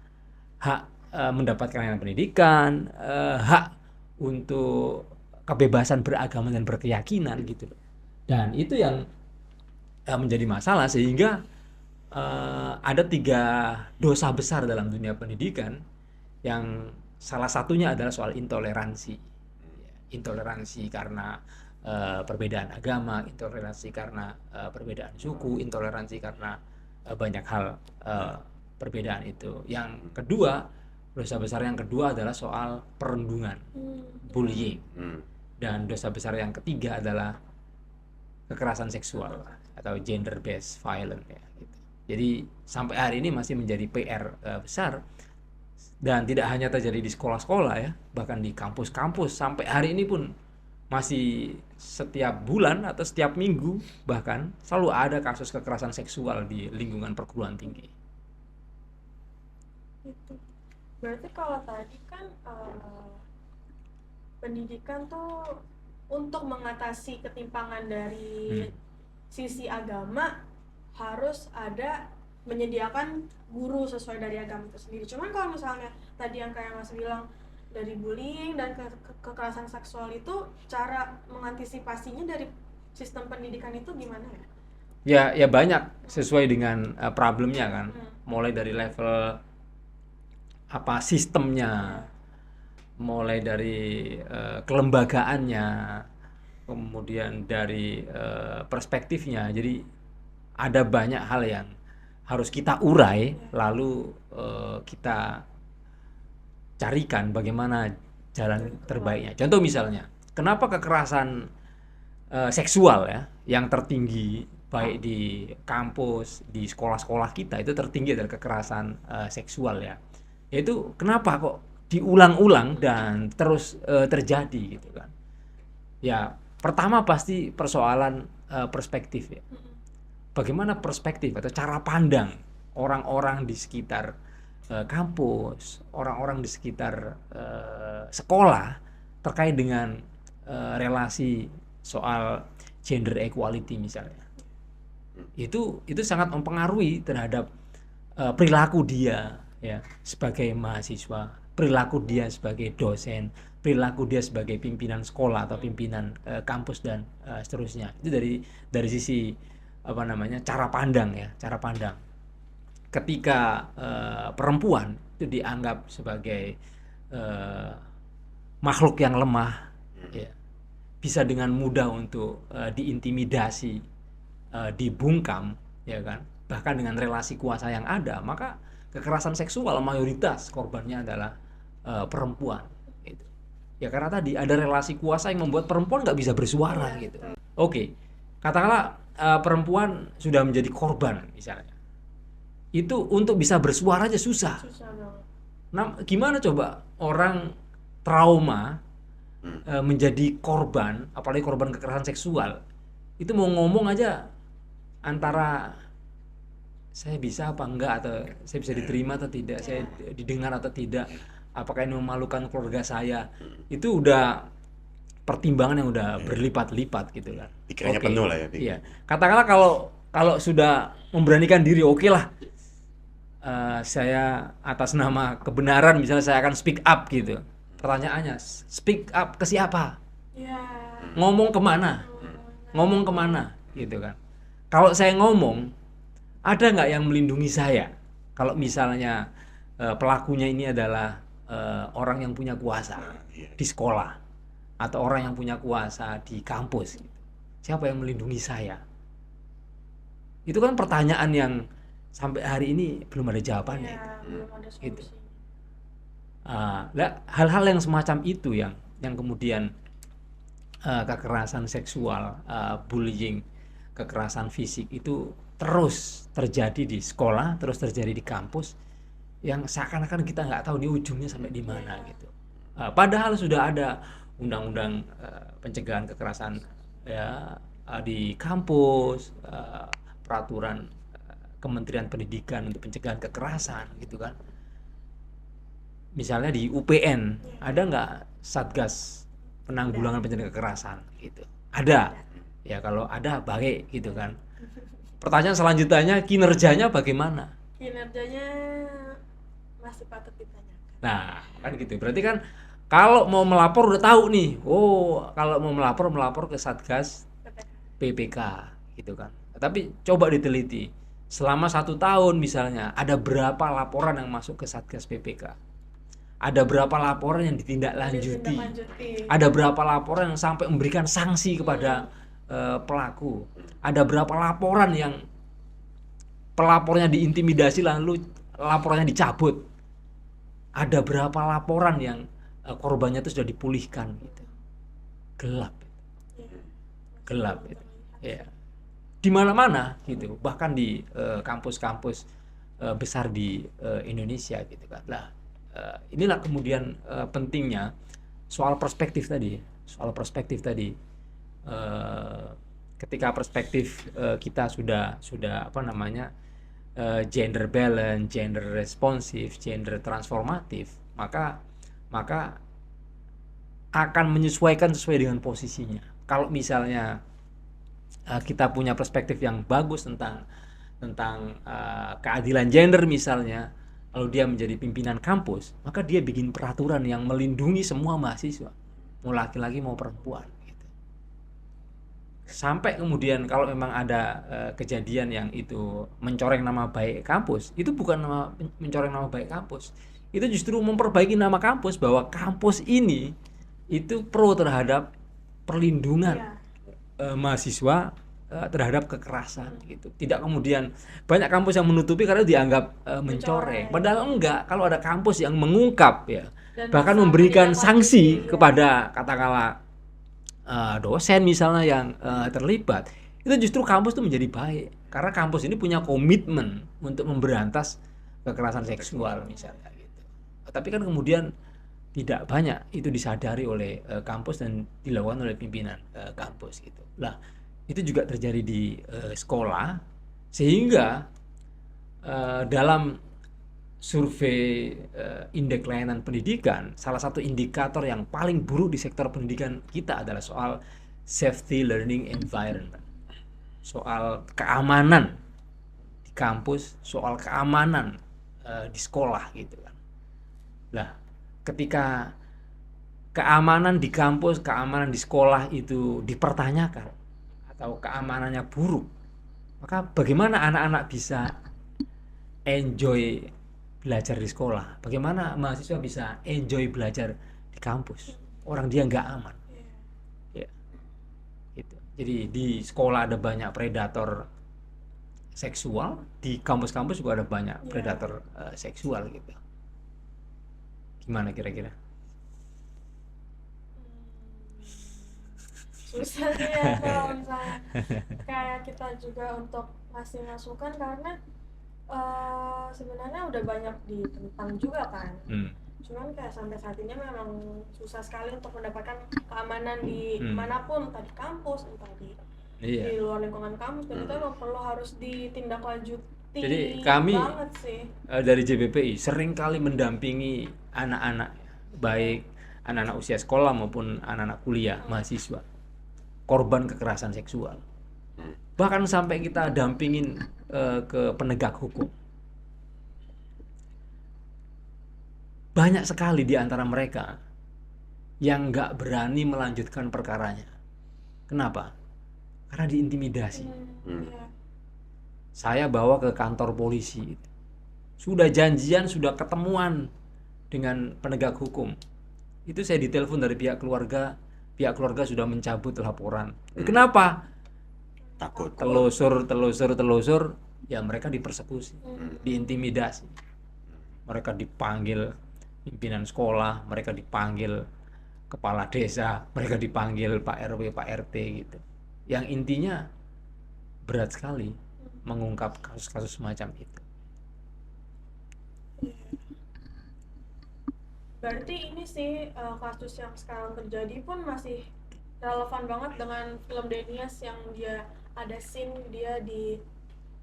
S3: mendapatkan layanan pendidikan, hak untuk kebebasan beragama dan berkeyakinan gitu. Dan itu yang menjadi masalah, sehingga ada 3 dosa besar dalam dunia pendidikan, yang salah satunya adalah soal intoleransi. Intoleransi karena perbedaan agama, intoleransi karena perbedaan suku, intoleransi karena banyak hal perbedaan itu. Yang kedua, dosa besar yang kedua adalah soal perundungan, bullying. Dan dosa besar yang ketiga adalah kekerasan seksual atau gender based violence ya, gitu. Jadi sampai hari ini masih menjadi PR besar, dan tidak hanya terjadi di sekolah-sekolah ya, bahkan di kampus-kampus sampai hari ini pun masih setiap bulan atau setiap minggu bahkan selalu ada kasus kekerasan seksual di lingkungan perguruan tinggi.
S2: Itu. Berarti kalau tadi kan pendidikan tuh untuk mengatasi ketimpangan dari sisi agama harus ada menyediakan guru sesuai dari agama itu sendiri. Cuman kalau misalnya tadi yang kayak Mas bilang dari bullying dan kekerasan seksual itu, cara mengantisipasinya dari sistem pendidikan itu gimana ya?
S3: Ya banyak sesuai dengan problemnya kan. Mulai dari level sistemnya, mulai dari kelembagaannya, kemudian dari perspektifnya. Jadi ada banyak hal yang harus kita urai, lalu kita carikan bagaimana jalan terbaiknya. Contoh misalnya, kenapa kekerasan seksual ya yang tertinggi baik di kampus, di sekolah-sekolah kita itu tertinggi adalah kekerasan seksual ya. Yaitu kenapa kok diulang-ulang dan terus terjadi gitu kan. Ya, pertama pasti persoalan perspektif ya. Bagaimana perspektif atau cara pandang orang-orang di sekitar kampus, orang-orang di sekitar sekolah terkait dengan relasi soal gender equality misalnya. Itu sangat mempengaruhi terhadap perilaku dia ya sebagai mahasiswa, perilaku dia sebagai dosen, perilaku dia sebagai pimpinan sekolah atau pimpinan kampus dan seterusnya. Itu dari sisi cara pandang ya, cara pandang. Ketika perempuan itu dianggap sebagai makhluk yang lemah, ya, bisa dengan mudah untuk diintimidasi, dibungkam, ya kan, bahkan dengan relasi kuasa yang ada, maka kekerasan seksual mayoritas korbannya adalah perempuan. Gitu. Ya karena tadi ada relasi kuasa yang membuat perempuan nggak bisa bersuara gitu. Oke, katakanlah perempuan sudah menjadi korban misalnya, itu untuk bisa bersuara aja susah.
S2: Susah banget.
S3: Nah, gimana coba orang trauma menjadi korban, apalagi korban kekerasan seksual, itu mau ngomong aja antara saya bisa apa enggak, atau saya bisa diterima atau tidak, saya didengar atau tidak, apakah ini memalukan keluarga saya, itu udah pertimbangan yang udah berlipat-lipat gitu kan.
S1: Pikirannya
S3: Oke.
S1: penuh lah ya, Pi.
S3: Iya. Katakanlah kalau sudah memberanikan diri, oke lah, saya atas nama kebenaran misalnya saya akan speak up gitu. Pertanyaannya, speak up ke siapa?
S2: Ya.
S3: Ngomong kemana? Ngomong kemana? Gitu kan. Kalau saya ngomong, ada nggak yang melindungi saya? Kalau misalnya pelakunya ini adalah orang yang punya kuasa di sekolah, atau orang yang punya kuasa di kampus, gitu. Siapa yang melindungi saya? Itu kan pertanyaan yang sampai hari ini belum ada jawabannya.
S2: Ya, belum ada
S3: Gitu.
S2: solusi.
S3: Hal-hal yang semacam itu yang kemudian kekerasan seksual, bullying, kekerasan fisik itu terus terjadi di sekolah, terus terjadi di kampus, yang seakan-akan kita nggak tahu di ujungnya sampai di mana gitu. Padahal sudah ada undang-undang pencegahan kekerasan ya di kampus, peraturan Kementerian Pendidikan untuk pencegahan kekerasan gitu kan. Misalnya di UPN ada nggak Satgas penanggulangan pencegahan kekerasan gitu? Ada. Ya kalau ada baik gitu kan. Pertanyaan selanjutnya, kinerjanya bagaimana?
S2: Kinerjanya masih patut ditanyakan.
S3: Nah, kan gitu. Berarti kan kalau mau melapor udah tahu nih. Oh, kalau mau melapor ke Satgas PPK gitu kan. Tapi coba diteliti. Selama 1 tahun misalnya, ada berapa laporan yang masuk ke Satgas PPK? Ada berapa laporan yang ditindaklanjuti? Ada berapa laporan yang sampai memberikan sanksi kepada pelaku? Ada berapa laporan yang pelapornya diintimidasi lalu laporannya dicabut? Ada berapa laporan yang korbannya itu sudah dipulihkan gitu? Gelap. Gelap gitu. Ya. Di mana-mana gitu, bahkan di kampus-kampus besar di Indonesia gitu kan. Lah, inilah kemudian pentingnya soal perspektif tadi. Ketika perspektif kita sudah apa namanya, gender balance, gender responsif, gender transformatif, maka akan menyesuaikan sesuai dengan posisinya. Kalau misalnya kita punya perspektif yang bagus tentang keadilan gender misalnya, lalu dia menjadi pimpinan kampus, maka dia bikin peraturan yang melindungi semua mahasiswa, mau laki-laki mau perempuan gitu. Sampai kemudian kalau memang ada kejadian yang itu mencoreng nama baik kampus, itu bukan mencoreng nama baik kampus, itu justru memperbaiki nama kampus, bahwa kampus ini itu pro terhadap perlindungan mahasiswa terhadap kekerasan gitu. Tidak kemudian banyak kampus yang menutupi karena dianggap mencoreng. Padahal enggak. Kalau ada kampus yang mengungkap ya, dan bahkan memberikan sanksi kepada katakanlah dosen misalnya yang terlibat, itu justru kampus itu menjadi baik. Karena kampus ini punya komitmen untuk memberantas kekerasan seksual misalnya gitu. Tapi kan kemudian tidak banyak itu disadari oleh kampus dan dilakukan oleh pimpinan kampus gitu. Lah, itu juga terjadi di sekolah, sehingga dalam survei indeks layanan pendidikan, salah satu indikator yang paling buruk di sektor pendidikan kita adalah soal safety learning environment, soal keamanan di kampus, soal keamanan di sekolah gitu kan. Lah, ketika keamanan di kampus, keamanan di sekolah itu dipertanyakan atau keamanannya buruk, maka bagaimana anak-anak bisa enjoy belajar di sekolah? Bagaimana mahasiswa bisa enjoy belajar di kampus? Orang dia nggak aman. Ya, gitu. Jadi di sekolah ada banyak predator seksual, di kampus-kampus juga ada banyak
S2: Iya.
S3: predator seksual gitu. Gimana kira-kira?
S2: Susah sih ya kalau misalnya kayak kita juga untuk ngasih masukan, karena sebenarnya udah banyak ditentang juga kan. Cuman kayak sampai saat ini memang susah sekali untuk mendapatkan keamanan di manapun, entah di kampus, entah di luar lingkungan kampus, dan itu emang perlu harus ditindaklanjuti.
S3: Jadi kami
S2: banget sih.
S3: Dari JBPI sering kali mendampingi anak-anak, baik anak-anak usia sekolah maupun anak-anak kuliah, mahasiswa, korban kekerasan seksual. Bahkan sampai kita dampingin ke penegak hukum. Banyak sekali di antara mereka yang nggak berani melanjutkan perkaranya. Kenapa? Karena diintimidasi.
S2: Iya.
S3: Saya bawa ke kantor polisi. Sudah janjian, sudah ketemuan dengan penegak hukum. Itu saya ditelepon dari pihak keluarga sudah mencabut laporan. Kenapa?
S1: Takut.
S3: Telusur, ya mereka dipersekusi, diintimidasi. Mereka dipanggil pimpinan sekolah, mereka dipanggil kepala desa, mereka dipanggil Pak RW, Pak RT gitu. Yang intinya berat sekali mengungkap kasus-kasus semacam itu.
S2: Berarti ini sih kasus yang sekarang terjadi pun masih relevan banget dengan film Denias yang dia ada scene dia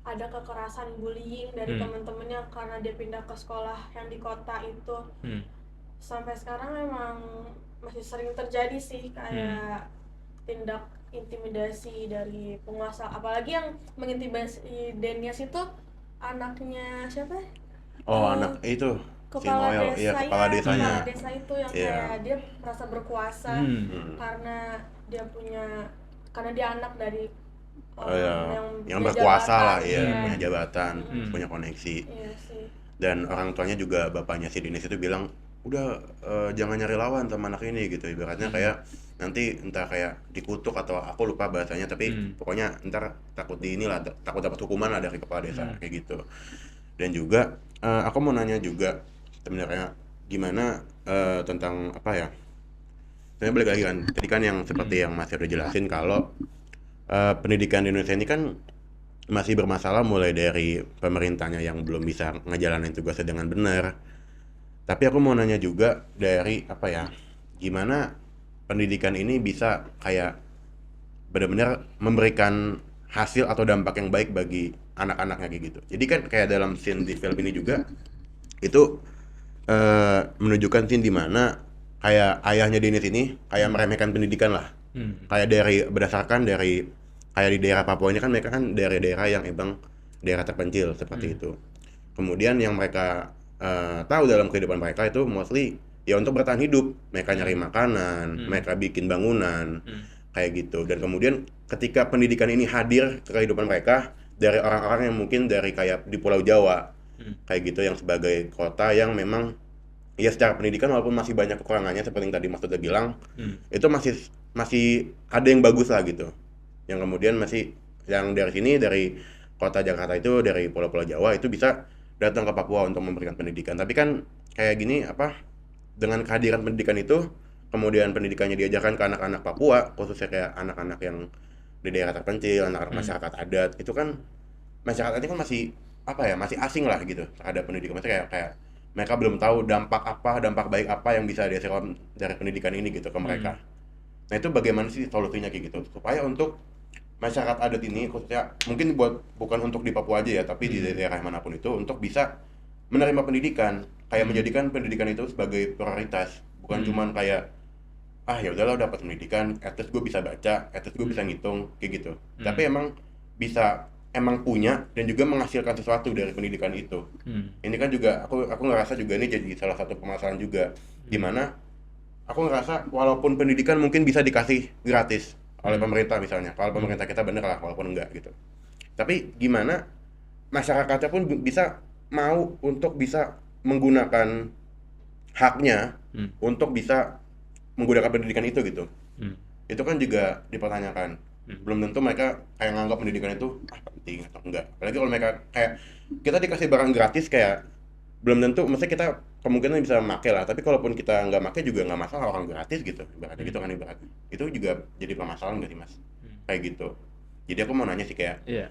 S2: ada kekerasan bullying dari teman-temannya karena dia pindah ke sekolah yang di kota itu. Sampai sekarang memang masih sering terjadi sih kayak tindak intimidasi dari penguasa, apalagi yang mengintimidasi Denias itu anaknya siapa?
S1: Anak itu
S2: Kepala
S1: Noel,
S2: desa,
S1: kepala desanya.
S2: Kepala desa itu yang kayak dia merasa berkuasa karena dia anak dari
S1: yang
S2: punya
S1: berkuasa
S2: jabatan,
S1: lah, punya jabatan, punya koneksi.
S2: Iya sih.
S1: Dan orang tuanya juga, bapaknya si Denis itu bilang, udah jangan nyari lawan sama anak ini gitu. Ibaratnya kayak nanti entah kayak dikutuk atau aku lupa bahasanya, tapi pokoknya ntar takut takut dapat hukuman lah dari kepala desa kayak gitu. Dan juga aku mau nanya juga sebenarnya gimana tentang apa ya? Saya balik lagi kan, tadi kan yang seperti yang Mas udah jelasin kalau pendidikan di Indonesia ini kan masih bermasalah, mulai dari pemerintahnya yang belum bisa ngejalanin tugasnya dengan benar. Tapi aku mau nanya juga dari apa ya, gimana pendidikan ini bisa kayak benar-benar memberikan hasil atau dampak yang baik bagi anak-anaknya kayak gitu. Jadi kan kayak dalam scene di film ini juga itu menunjukkan scene di mana kayak ayahnya Denis ini kayak meremehkan pendidikan lah. Kayak berdasarkan dari kayak di daerah Papua ini kan, mereka kan daerah yang emang daerah terpencil seperti itu. Kemudian yang mereka tahu dalam kehidupan mereka itu mostly ya untuk bertahan hidup. Mereka nyari makanan, mereka bikin bangunan, kayak gitu. Dan kemudian ketika pendidikan ini hadir ke kehidupan mereka dari orang-orang yang mungkin dari kayak di Pulau Jawa, kayak gitu, yang sebagai kota yang memang ya secara pendidikan walaupun masih banyak kekurangannya seperti yang tadi Mas udah bilang, itu masih ada yang bagus lah gitu. Yang kemudian masih yang dari sini, dari kota Jakarta itu, dari pulau-pulau Jawa itu bisa datang ke Papua untuk memberikan pendidikan. Tapi kan kayak gini dengan kehadiran pendidikan itu, kemudian pendidikannya diajarkan ke anak-anak Papua, khususnya kayak anak-anak yang di daerah terpencil, anak-anak masyarakat adat, itu kan masyarakatnya kan masih asing lah gitu terhadap pendidikan. Maksudnya kayak mereka belum tahu dampak baik apa yang bisa dihasilkan dari pendidikan ini gitu ke mereka. Nah itu bagaimana sih solusinya kayak gitu supaya untuk masyarakat adat ini, khususnya mungkin bukan untuk di Papua aja ya, tapi di daerah manapun itu, untuk bisa menerima pendidikan, kayak menjadikan pendidikan itu sebagai prioritas, bukan cuman kayak ya udahlah dapat pendidikan, at least gue bisa baca, at least gue bisa ngitung kayak gitu. Tapi emang punya dan juga menghasilkan sesuatu dari pendidikan itu. Ini kan juga aku ngerasa juga ini jadi salah satu permasalahan juga, dimana aku ngerasa walaupun pendidikan mungkin bisa dikasih gratis oleh pemerintah misalnya, kalau pemerintah kita bener lah, walaupun enggak gitu. Tapi gimana masyarakatnya pun mau untuk bisa menggunakan haknya untuk bisa menggunakan pendidikan itu gitu. Itu kan juga dipertanyakan. Belum tentu mereka kayak nganggap pendidikan itu penting atau enggak. Apalagi kalau mereka kayak kita dikasih barang gratis, kayak belum tentu, maksudnya kita kemungkinan bisa make lah, tapi kalaupun kita nggak make juga nggak masalah, orang gratis gitu ibaratnya gitu kan, ibaratnya itu juga jadi permasalahan nggak sih mas? Kayak gitu. Jadi aku mau nanya sih kayak
S3: Iya.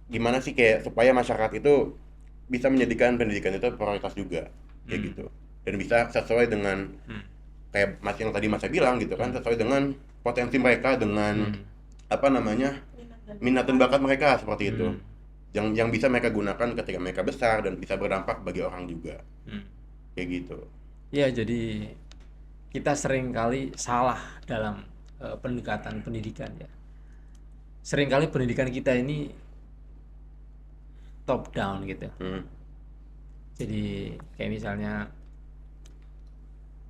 S1: gimana sih kayak supaya masyarakat itu bisa menjadikan pendidikan itu prioritas juga kayak gitu, dan bisa sesuai dengan kayak mas yang tadi mas saya bilang gitu kan, sesuai dengan potensi mereka, dengan apa namanya minat dan bakat mereka seperti itu, yang bisa mereka gunakan ketika mereka besar dan bisa berdampak bagi orang juga kayak gitu.
S3: Ya, jadi kita sering kali salah dalam pendekatan pendidikan ya. Seringkali pendidikan kita ini top down gitu. Jadi kayak misalnya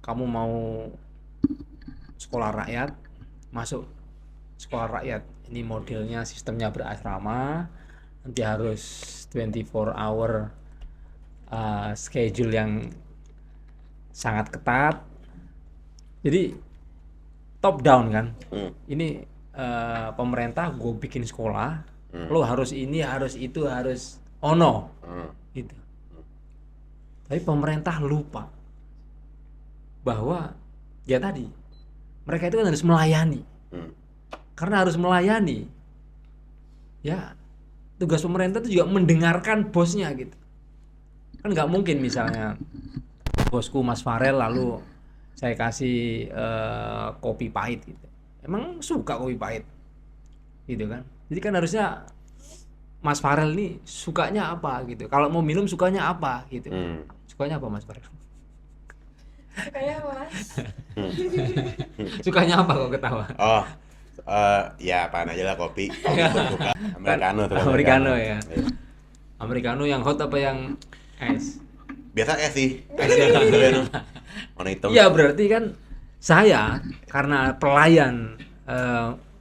S3: kamu mau sekolah rakyat, masuk sekolah rakyat, ini modelnya sistemnya berasrama, nanti harus 24 hour schedule yang sangat ketat. Jadi top down kan. Ini pemerintah gue bikin sekolah, lo harus ini, harus itu, harus ono gitu. Tapi pemerintah lupa bahwa ya tadi mereka itu kan harus melayani. Karena harus melayani, ya tugas pemerintah itu juga mendengarkan bosnya gitu. Kan nggak mungkin misalnya bosku Mas Farel lalu saya kasih kopi pahit gitu. Emang suka kopi pahit gitu kan? Jadi kan harusnya Mas Farel ini sukanya apa gitu. Kalau mau minum sukanya apa gitu. Sukanya apa Mas Farel?
S2: Kayaknya mas.
S3: Sukanya apa kok ketawa?
S1: Oh, ya apaan aja lah, kopi suka americano tuh.
S3: Americano ya. Americano yang hot apa yang es?
S1: Biasa es sih. Warna hitam.
S3: Iya, berarti kan saya karena pelayan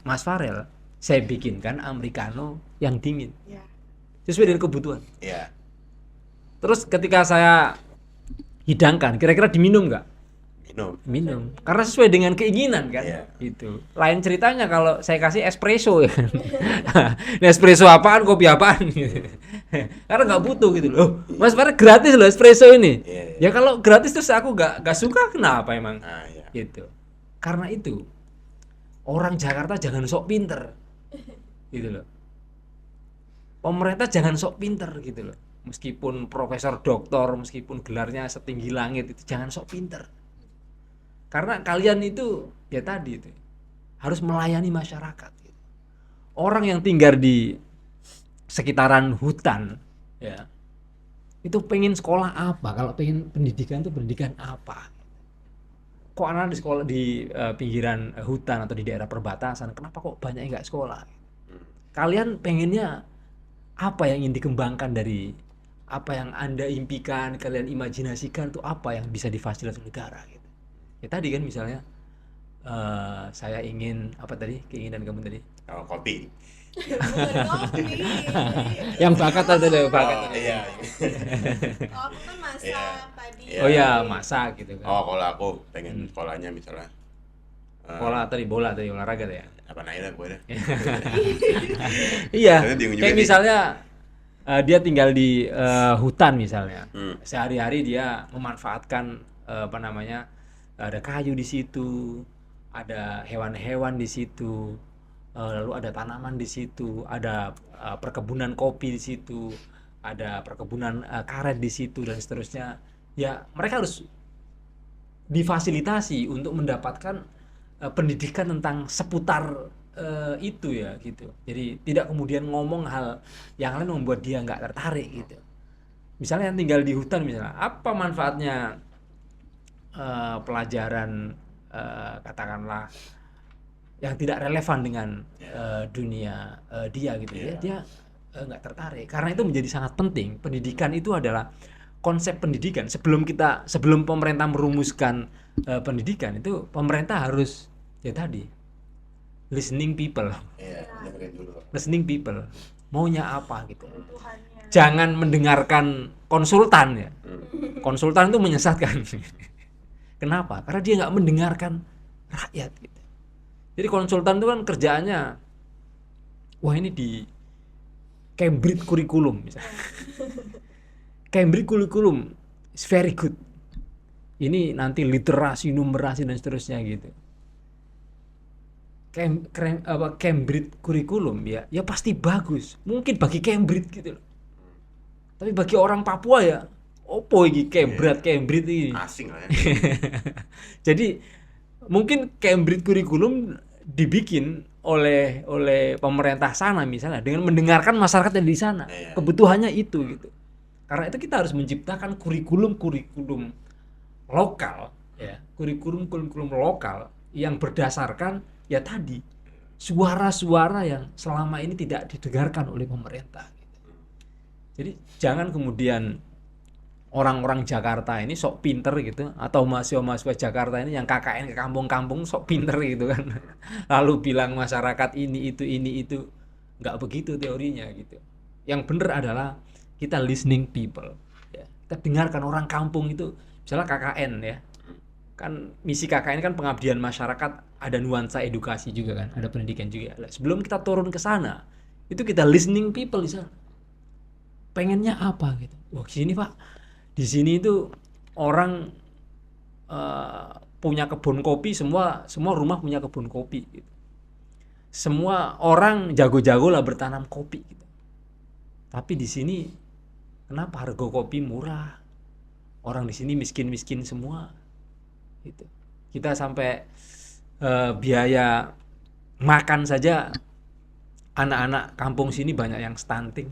S3: Mas Farel, saya bikinkan americano yang dingin.
S2: Ya.
S3: Sesuai dengan kebutuhan.
S1: Iya.
S3: Terus ketika saya hidangkan, kira-kira diminum nggak? Minum. Karena sesuai dengan keinginan kan.
S1: Iya.
S3: Gitu. Lain ceritanya kalau saya kasih espresso ya. Espresso apaan, kopi apaan gitu. Karena nggak butuh gitu loh. Mas Farel gratis loh espresso ini.
S1: Iya.
S3: Ya kalau gratis terus aku nggak suka, kenapa emang?
S1: Iya.
S3: Gitu. Karena itu orang Jakarta jangan sok pinter. Gitu loh. Pemerintah jangan sok pinter gitu loh. Meskipun profesor doktor, meskipun gelarnya setinggi langit, itu jangan sok pinter. Karena kalian itu ya tadi itu harus melayani masyarakat gitu. Orang yang tinggal di sekitaran hutan ya, itu pengen sekolah apa? Kalau pengen pendidikan itu pendidikan apa? Kok anak di sekolah di pinggiran hutan atau di daerah perbatasan, kenapa kok banyak yang nggak sekolah? Kalian pengennya apa yang ingin dikembangkan dari apa yang Anda impikan, kalian imajinasikan itu apa yang bisa difasilitasi negara gitu. Ya tadi kan misalnya saya ingin apa tadi, keinginan kamu tadi?
S1: Oh, kopi.
S2: Bukan kopi.
S3: Yang bakat tadi loh, bakat.
S1: Oh, iya.
S2: Oh, aku kan masak
S1: Iya.
S2: tadi.
S3: Oh ya, masak gitu kan.
S1: Oh, kalau aku pengen sekolahnya misalnya
S3: Bola tadi, bola tadi, olahraga tuh ya.
S1: apa namanya gue deh.
S3: Iya.
S1: Soalnya bingung juga
S3: Kayak
S1: nih.
S3: misalnya dia tinggal di hutan misalnya. Sehari-hari dia memanfaatkan apa namanya? Ada kayu di situ, ada hewan-hewan di situ, lalu ada tanaman di situ, ada perkebunan kopi di situ, ada perkebunan karet di situ dan seterusnya. Ya, mereka harus difasilitasi untuk mendapatkan pendidikan tentang seputar itu ya gitu. Jadi tidak kemudian ngomong hal yang lain membuat dia nggak tertarik gitu. Misalnya yang tinggal di hutan misalnya, apa manfaatnya pelajaran katakanlah yang tidak relevan dengan dunia dia gitu ya, dia nggak tertarik. Karena itu menjadi sangat penting. Pendidikan itu adalah konsep pendidikan. Sebelum pemerintah merumuskan pendidikan itu, pemerintah harus ya tadi listening people.
S1: Iya, dengerin dulu.
S3: Listening people. Maunya apa gitu.
S2: Kebutuhannya.
S3: Jangan mendengarkan konsultan ya. Konsultan itu menyesatkan. Kenapa? Karena dia nggak mendengarkan rakyat gitu. Jadi konsultan itu kan kerjaannya wah ini di Cambridge Curriculum misalnya. Cambridge Curriculum is very good. Ini nanti literasi, numerasi dan seterusnya gitu. Cambridge Curriculum ya pasti bagus. Mungkin bagi Cambridge gitu loh. Tapi bagi orang Papua ya opo iki Cambridge ini.
S1: Asing lah ya.
S3: Jadi mungkin Cambridge Curriculum dibikin oleh pemerintah sana misalnya dengan mendengarkan masyarakat yang di sana. Kebutuhannya itu gitu. Karena itu kita harus menciptakan kurikulum lokal ya, kurikulum lokal yang berdasarkan ya tadi suara-suara yang selama ini tidak didengarkan oleh pemerintah gitu. Jadi jangan kemudian orang-orang Jakarta ini sok pinter gitu, atau mahasiswa Jakarta ini yang KKN ke kampung-kampung sok pinter gitu kan. Lalu bilang masyarakat ini itu nggak begitu teorinya gitu. Yang benar adalah kita listening people ya. Kita dengarkan orang kampung itu, misalnya KKN ya. Kan misi KKN kan pengabdian masyarakat, ada nuansa edukasi juga kan, ada pendidikan juga. Sebelum kita turun ke sana, itu kita listening people di sana. Pengennya apa gitu. Wah, sini Pak. Di sini itu orang punya kebun kopi, semua rumah punya kebun kopi gitu. Semua orang jago-jago lah bertanam kopi gitu. Tapi di sini kenapa harga kopi murah? Orang di sini miskin-miskin semua. Gitu. Kita sampai biaya makan saja anak-anak kampung sini banyak yang stunting.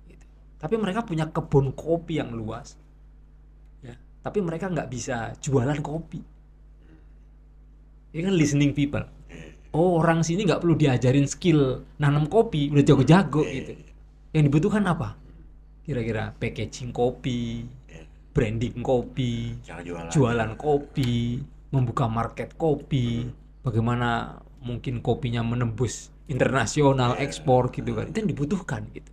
S3: Gitu. Tapi mereka punya kebun kopi yang luas. Ya, tapi mereka nggak bisa jualan kopi. Ini kan listening people. Oh, orang sini nggak perlu diajarin skill nanam kopi, udah jago-jago gitu. Yang dibutuhkan apa? Kira-kira packaging kopi, branding kopi, jualan kopi, membuka market kopi, bagaimana mungkin kopinya menembus internasional, ekspor gitu kan. Itu yang dibutuhkan gitu.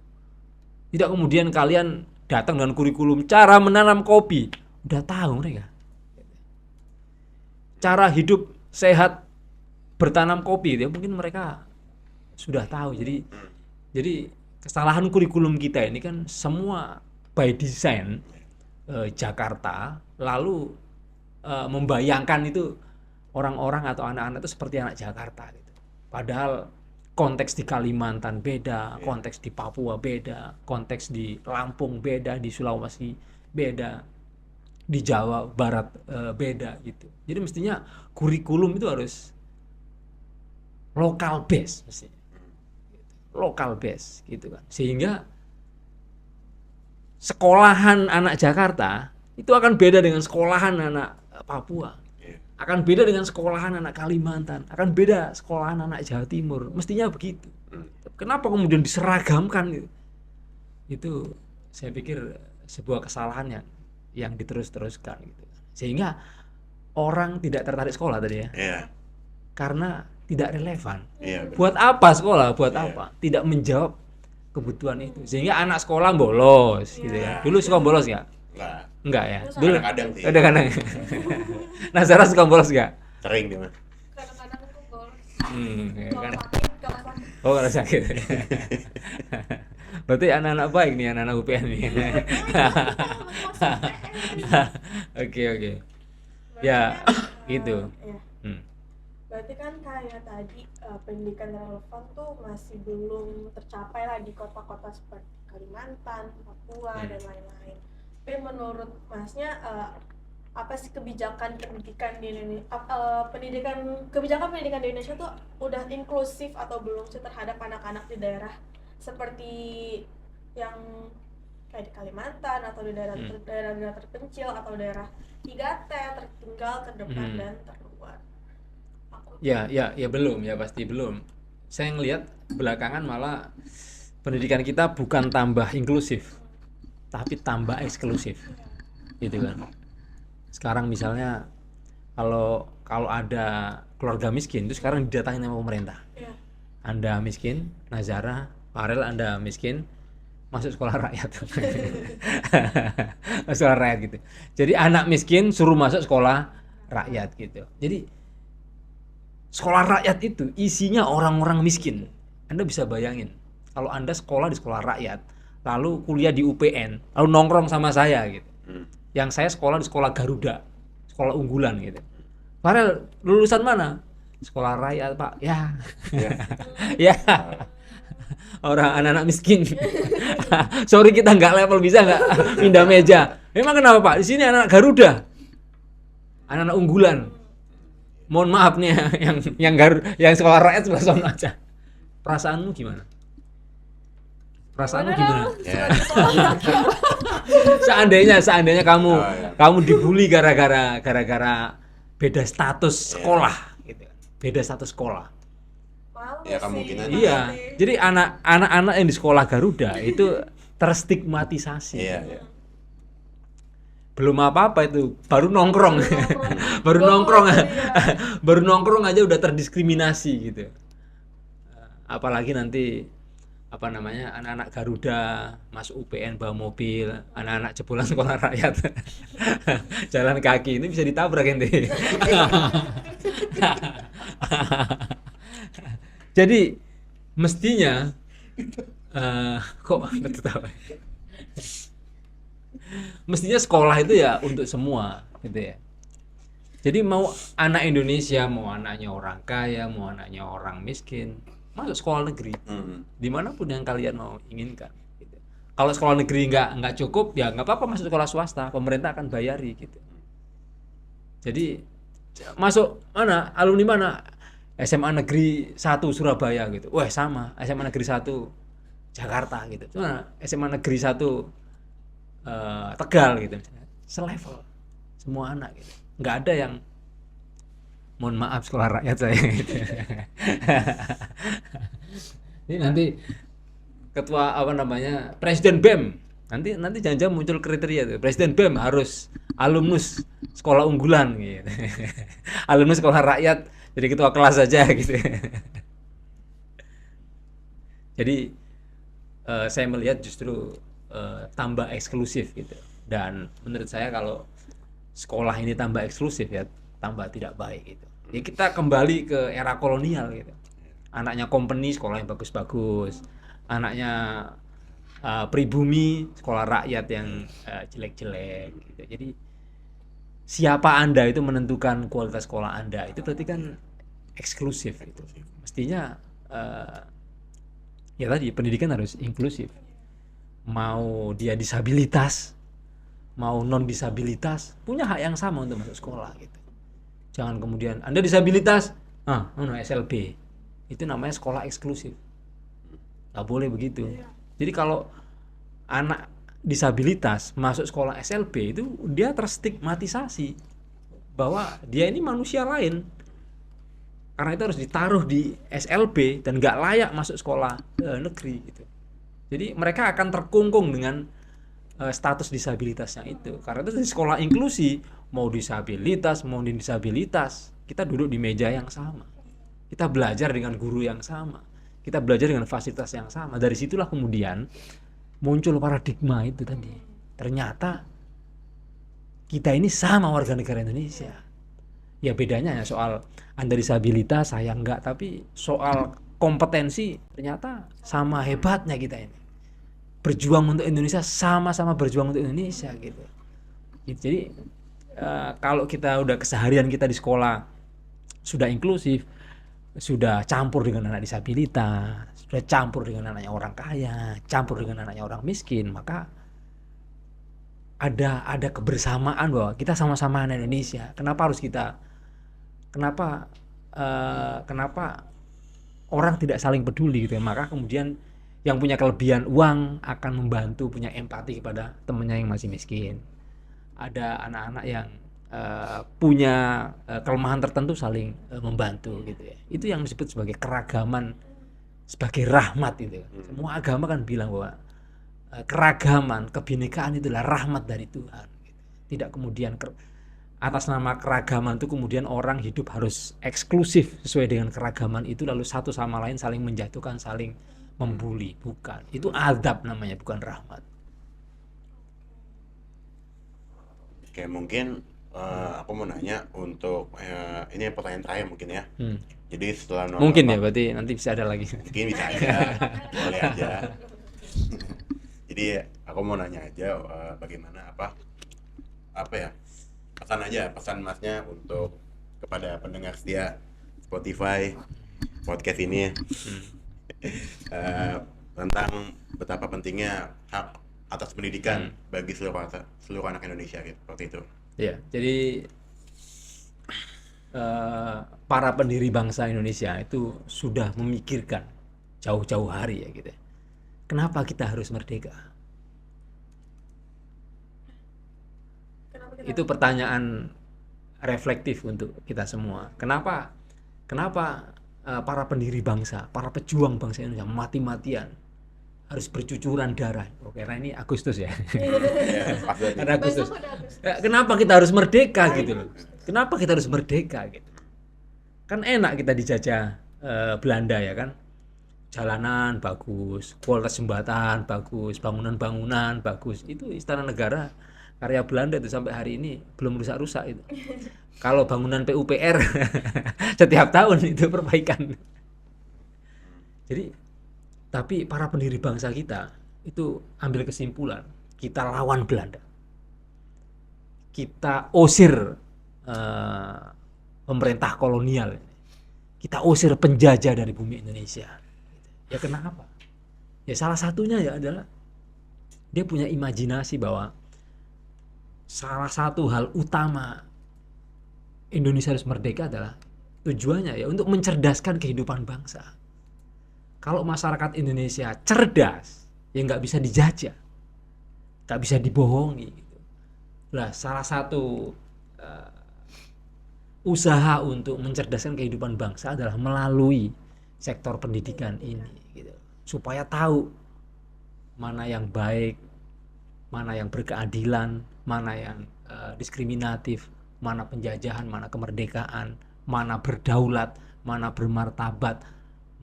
S3: Tidak kemudian kalian datang dengan kurikulum cara menanam kopi, udah tahu mereka. Cara hidup sehat bertanam kopi, ya mungkin mereka sudah tahu. Jadi kesalahan kurikulum kita ini kan semua by design Jakarta, lalu membayangkan itu orang-orang atau anak-anak itu seperti anak Jakarta gitu. Padahal konteks di Kalimantan beda, konteks di Papua beda, konteks di Lampung beda, di Sulawesi beda, di Jawa Barat beda gitu. Jadi mestinya kurikulum itu harus lokal base mestinya. Lokal base gitu kan. Sehingga sekolahan anak Jakarta itu akan beda dengan sekolahan anak Papua. Akan beda dengan sekolahan anak Kalimantan, akan beda sekolahan anak Jawa Timur. Mestinya begitu. Kenapa kemudian diseragamkan gitu? Itu saya pikir sebuah kesalahan yang diterus-teruskan gitu. Sehingga orang tidak tertarik sekolah tadi ya. Karena tidak relevan. Buat apa sekolah? Buat apa? Tidak menjawab kebutuhan itu. Sehingga anak sekolah bolos gitu ya. Dulu suka bolos enggak? Enggak ya. Dulu
S1: kadang sih.
S3: Kadang-kadang. Nah, Sarah suka bolos enggak?
S1: Sering dia mah.
S2: Kadang-kadang aku bolos.
S3: Kan.
S2: Kalau sakit.
S3: Oh, kalau sakit. Berarti anak-anak baik nih, anak-anak UPN nih. Oke. Ya, gitu.
S2: Berarti kan kayak tadi pendidikan relevan tuh masih belum tercapai lah di kota-kota seperti Kalimantan, Papua dan lain-lain. Tapi menurut Masnya apa sih kebijakan pendidikan di Indonesia? Kebijakan pendidikan di Indonesia tuh udah inklusif atau belum sih terhadap anak-anak di daerah seperti yang kayak di Kalimantan atau di daerah terpencil atau daerah 3T tertinggal, terdepan dan terluar?
S3: Ya belum, ya pasti belum. Saya ngelihat belakangan malah pendidikan kita bukan tambah inklusif, tapi tambah eksklusif, gitu kan. Sekarang misalnya kalau ada keluarga miskin itu sekarang didatangin sama pemerintah. Anda miskin, Nazara, Farel, Anda miskin, masuk sekolah rakyat. Sekolah rakyat gitu. Jadi anak miskin suruh masuk sekolah rakyat gitu. Jadi sekolah rakyat itu isinya orang-orang miskin. Anda bisa bayangin kalau Anda sekolah di sekolah rakyat, lalu kuliah di UPN, lalu nongkrong sama saya gitu. Yang saya sekolah di sekolah Garuda, sekolah unggulan gitu. Padahal lulusan mana? Sekolah rakyat, Pak. Ya.
S1: Ya.
S3: Ya. Orang anak-anak miskin. Sorry kita nggak level, bisa nggak pindah meja? Emang kenapa Pak? Di sini anak Garuda, anak-anak unggulan. Mohon maaf nih yang sekolah rakyat sebelah sana aja. Perasaanmu gimana? Perasaanmu gimana?
S1: Ya.
S3: Seandainya kamu
S1: Oh, ya.
S3: kamu dibully gara-gara beda status sekolah gitu. Beda status sekolah.
S2: Malu
S1: Ya,
S2: sih.
S1: kemungkinan.
S3: Iya. Jadi anak-anak yang di sekolah Garuda itu terstigmatisasi.
S1: Iya, iya.
S3: Belum apa-apa itu, baru nongkrong. Baru
S2: Gua
S3: nongkrong.
S2: mulai kuliah.
S3: Baru nongkrong aja udah terdiskriminasi gitu. Apalagi nanti apa namanya, anak-anak Garuda masuk UPN bawa mobil, anak-anak jebolan sekolah rakyat jalan kaki, ini bisa ditabrak ente. Jadi mestinya kok ketawa? Mestinya sekolah itu ya untuk semua gitu ya. Jadi mau anak Indonesia, mau anaknya orang kaya, mau anaknya orang miskin, masuk sekolah negeri dimanapun yang kalian mau inginkan gitu. Kalau sekolah negeri nggak cukup, ya nggak apa-apa masuk sekolah swasta, pemerintah akan bayari gitu. Jadi masuk mana, alumni mana, SMA Negeri 1 Surabaya gitu, wah sama SMA Negeri 1 Jakarta gitu, cuma SMA Negeri 1 Tegal gitu, selevel semua anak gitu, nggak ada yang mohon maaf sekolah rakyat saya gitu. Ini nanti ketua apa namanya, presiden BEM, nanti jangan-jangan muncul kriteria tuh, presiden BEM harus alumnus sekolah unggulan gitu. Alumnus sekolah rakyat jadi ketua kelas saja gitu. Jadi saya melihat justru tambah eksklusif gitu, dan menurut saya kalau sekolah ini tambah eksklusif ya tambah tidak baik gitu. Ya kita kembali ke era kolonial gitu. Anaknya company sekolah yang bagus-bagus, anaknya pribumi sekolah rakyat yang jelek-jelek gitu. Jadi siapa Anda itu menentukan kualitas sekolah Anda, itu berarti kan eksklusif gitu. Mestinya ya tadi pendidikan harus inklusif. Mau dia disabilitas, mau non disabilitas, punya hak yang sama untuk masuk sekolah gitu. Jangan kemudian Anda disabilitas, SLB, itu namanya sekolah eksklusif. Nggak boleh begitu. Jadi kalau anak disabilitas masuk sekolah SLB itu dia terstigmatisasi bahwa dia ini manusia lain, karena itu harus ditaruh di SLB dan nggak layak masuk sekolah negeri gitu. Jadi mereka akan terkungkung dengan status disabilitasnya itu. Karena itu di sekolah inklusi, mau disabilitas mau disabilitas, kita duduk di meja yang sama, kita belajar dengan guru yang sama, kita belajar dengan fasilitas yang sama. Dari situlah kemudian muncul paradigma itu tadi. Ternyata kita ini sama warga negara Indonesia. Ya bedanya ya soal Anda disabilitas, saya enggak, tapi soal kompetensi ternyata sama hebatnya kita ini. Berjuang untuk Indonesia, sama-sama berjuang untuk Indonesia gitu. Jadi kalau kita udah keseharian kita di sekolah sudah inklusif, sudah campur dengan anak disabilitas, sudah campur dengan anaknya orang kaya, campur dengan anaknya orang miskin, maka ada kebersamaan bahwa kita sama-sama anak Indonesia. Kenapa orang tidak saling peduli gitu ya? Maka kemudian yang punya kelebihan uang akan membantu, punya empati kepada temannya yang masih miskin. Ada anak-anak yang punya kelemahan tertentu saling membantu gitu ya. Itu yang disebut sebagai keragaman, sebagai rahmat itu. Semua agama kan bilang bahwa keragaman, kebinekaan itulah rahmat dari Tuhan gitu. Tidak kemudian atas nama keragaman itu kemudian orang hidup harus eksklusif sesuai dengan keragaman itu, lalu satu sama lain saling menjatuhkan, saling membuli. Bukan, itu azab namanya, bukan rahmat.
S1: Kayak mungkin aku mau nanya untuk ini pertanyaan terakhir mungkin ya. Jadi setelah
S3: Mungkin ya, berarti nanti bisa ada lagi.
S1: mungkin bisa aja, boleh aja. Jadi aku mau nanya aja bagaimana apa ya, pesan masnya untuk kepada pendengar setia Spotify podcast ini tentang betapa pentingnya hak atas pendidikan bagi seluruh anak Indonesia gitu, seperti itu.
S3: Ya, jadi para pendiri bangsa Indonesia itu sudah memikirkan jauh-jauh hari ya gitu. Kenapa kita harus merdeka?
S2: Kenapa kita
S3: Itu pertanyaan reflektif untuk kita semua. Kenapa para pendiri bangsa, para pejuang bangsa Indonesia mati-matian harus bercucuran darah? Oh, karena ini Agustus ya.
S1: Iya, pas banget nih.
S3: Karena Agustus.
S2: Besok udah Agustus.
S3: Ya, kenapa kita harus merdeka gitu loh? Kenapa kita harus merdeka gitu? Kan enak kita dijajah Belanda ya kan? Jalanan bagus, kualitas jembatan bagus, bangunan-bangunan bagus. Itu istana negara karya Belanda itu sampai hari ini belum rusak-rusak itu. Kalau bangunan PUPR setiap tahun itu perbaikan. Jadi tapi para pendiri bangsa kita itu ambil kesimpulan, kita lawan Belanda. Kita usir pemerintah kolonial. Kita usir penjajah dari bumi Indonesia. Ya kenapa? Ya salah satunya ya adalah dia punya imajinasi bahwa salah satu hal utama Indonesia harus merdeka adalah tujuannya ya untuk mencerdaskan kehidupan bangsa. Kalau masyarakat Indonesia cerdas, ya nggak bisa dijajah, nggak bisa dibohongi. Gitu. Lah salah satu usaha untuk mencerdaskan kehidupan bangsa adalah melalui sektor pendidikan ini, gitu. Supaya tahu mana yang baik, mana yang berkeadilan, mana yang diskriminatif, mana penjajahan, mana kemerdekaan, mana berdaulat, mana bermartabat,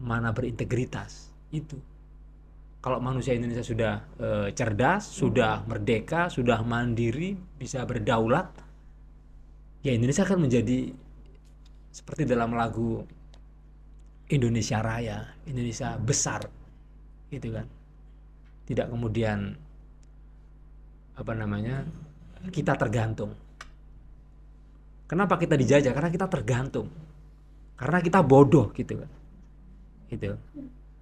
S3: mana berintegritas. Itu kalau manusia Indonesia sudah cerdas, sudah merdeka, sudah mandiri, bisa berdaulat, ya Indonesia akan menjadi seperti dalam lagu Indonesia Raya, Indonesia besar, gitu kan. Tidak kemudian kita tergantung. Kenapa kita dijajah? Karena kita tergantung. Karena kita bodoh gitu kan. Gitu.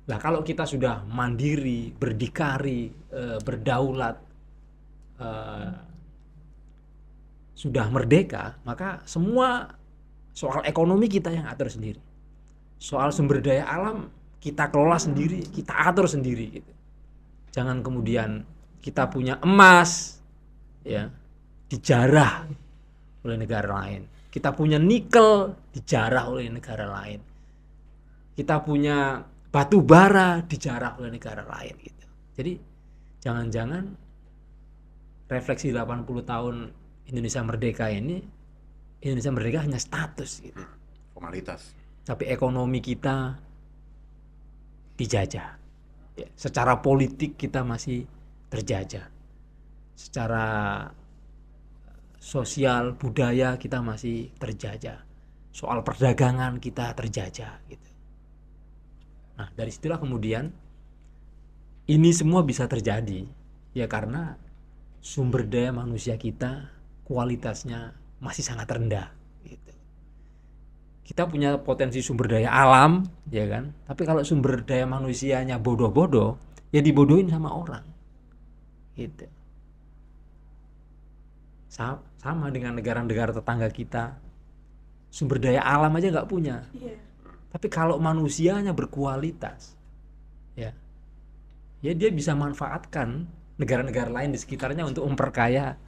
S3: Lah kalau kita sudah mandiri, berdikari, berdaulat, sudah merdeka, maka semua soal ekonomi kita yang atur sendiri. Soal sumber daya alam kita kelola sendiri, kita atur sendiri gitu. Jangan kemudian kita punya emas ya dijarah oleh negara lain. Kita punya nikel dijarah oleh negara lain. Kita punya batu bara dijarah oleh negara lain gitu. Jadi jangan-jangan refleksi 80 tahun Indonesia merdeka ini, Indonesia merdeka hanya status gitu.
S1: Formalitas.
S3: Tapi ekonomi kita dijajah. Ya, secara politik kita masih terjajah. Secara sosial, budaya kita masih terjajah. Soal perdagangan kita terjajah gitu. Nah, dari situlah kemudian ini semua bisa terjadi ya karena sumber daya manusia kita kualitasnya masih sangat rendah gitu. Kita punya potensi sumber daya alam ya kan, tapi kalau sumber daya manusianya bodoh-bodoh ya dibodohin sama orang gitu. Sama dengan negara-negara tetangga kita, sumber daya alam aja nggak punya. Tapi kalau manusianya berkualitas, ya dia bisa manfaatkan negara-negara lain di sekitarnya untuk memperkaya,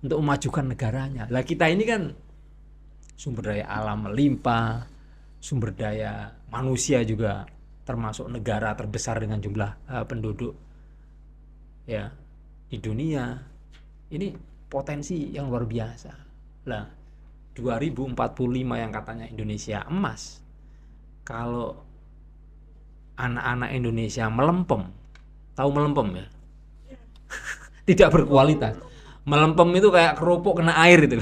S3: untuk memajukan negaranya. Lah kita ini kan sumber daya alam melimpah, sumber daya manusia juga termasuk negara terbesar dengan jumlah penduduk ya di dunia. Ini potensi yang luar biasa. Lah 2045 yang katanya Indonesia emas. Kalau anak-anak Indonesia melempem, tahu melempem ya? Tidak berkualitas. melempem itu kayak kerupuk kena air itu.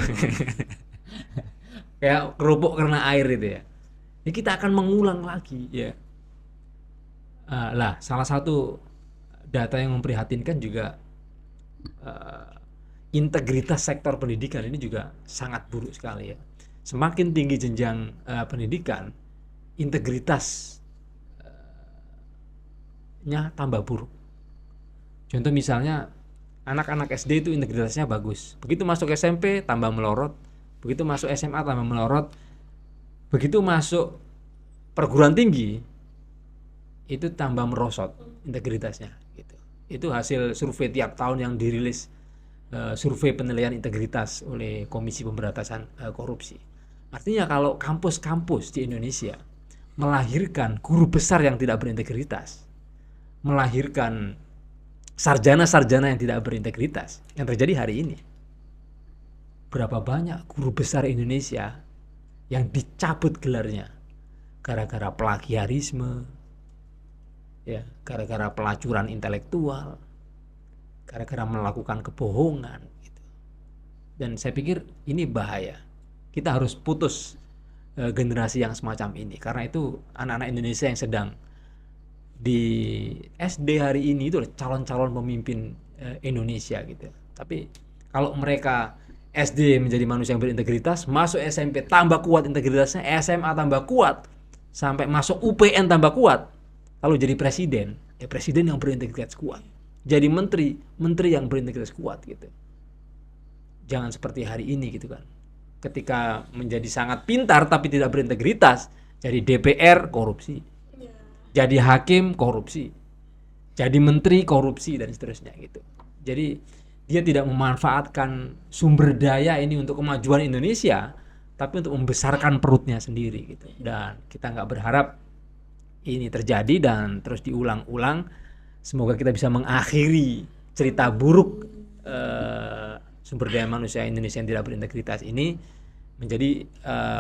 S3: Kayak kerupuk kena air itu ya. Ya kita akan mengulang lagi ya. Lah salah satu data yang memprihatinkan juga integritas sektor pendidikan ini juga sangat buruk sekali ya. Semakin tinggi jenjang pendidikan, integritasnya tambah buruk. Contoh misalnya anak-anak SD itu integritasnya bagus. Begitu masuk SMP tambah melorot, begitu masuk SMA tambah melorot, begitu masuk perguruan tinggi itu tambah merosot integritasnya gitu. Itu hasil survei tiap tahun yang dirilis survei penilaian integritas oleh Komisi Pemberantasan Korupsi. Artinya kalau kampus-kampus di Indonesia melahirkan guru besar yang tidak berintegritas, melahirkan sarjana-sarjana yang tidak berintegritas, yang terjadi hari ini. Berapa banyak guru besar Indonesia yang dicabut gelarnya gara-gara plagiarisme, ya, gara-gara pelacuran intelektual, gara-gara melakukan kebohongan gitu. Dan saya pikir ini bahaya. Kita harus putus generasi yang semacam ini, karena itu anak-anak Indonesia yang sedang di SD hari ini itu calon-calon pemimpin Indonesia gitu. Tapi kalau mereka SD menjadi manusia yang berintegritas, masuk SMP tambah kuat integritasnya, SMA tambah kuat, sampai masuk UPN tambah kuat, lalu jadi presiden, ya presiden yang berintegritas kuat. Jadi menteri yang berintegritas kuat gitu. Jangan seperti hari ini gitu kan. Ketika menjadi sangat pintar tapi tidak berintegritas, jadi DPR korupsi, jadi hakim korupsi, jadi menteri korupsi dan seterusnya gitu. Jadi dia tidak memanfaatkan sumber daya ini untuk kemajuan Indonesia, tapi untuk membesarkan perutnya sendiri gitu. Dan kita nggak berharap ini terjadi dan terus diulang-ulang. Semoga kita bisa mengakhiri cerita buruk sumber daya manusia Indonesia yang tidak berintegritas ini menjadi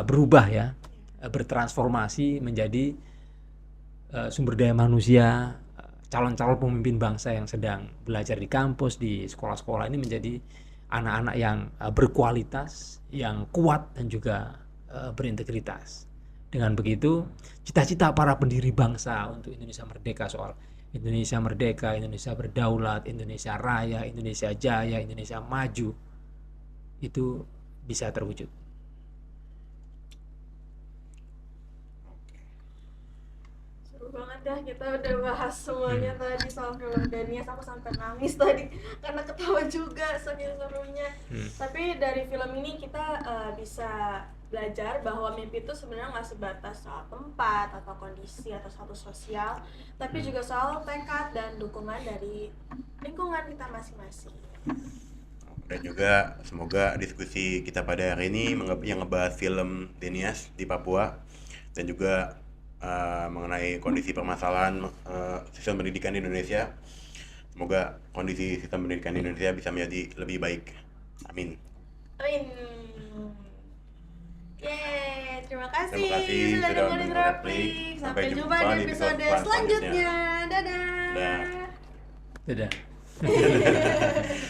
S3: berubah ya, bertransformasi menjadi sumber daya manusia, calon-calon pemimpin bangsa yang sedang belajar di kampus, di sekolah-sekolah ini menjadi anak-anak yang berkualitas, yang kuat dan juga berintegritas. Dengan begitu, cita-cita para pendiri bangsa untuk Indonesia merdeka, soal Indonesia merdeka, Indonesia berdaulat, Indonesia raya, Indonesia jaya, Indonesia maju, itu bisa terwujud.
S2: Seru banget dah, kita udah bahas semuanya tadi soal film Danias. Aku sampai nangis tadi karena ketawa juga saking serunya. Tapi dari film ini kita bisa belajar bahwa mimpi itu sebenarnya nggak sebatas soal tempat atau kondisi atau status sosial, tapi juga soal tekad dan dukungan dari lingkungan kita masing-masing.
S1: Dan juga semoga diskusi kita pada hari ini yang ngebahas film Danias di Papua dan juga mengenai kondisi permasalahan sistem pendidikan di Indonesia. Semoga kondisi sistem pendidikan di Indonesia bisa menjadi lebih baik. Amin.
S2: Amin. Yeay, terima kasih
S1: sudah
S2: dengerin
S1: menonton
S2: Replik. Sampai jumpa di episode selanjutnya. Dadah.
S1: Dadah.
S3: Dadah.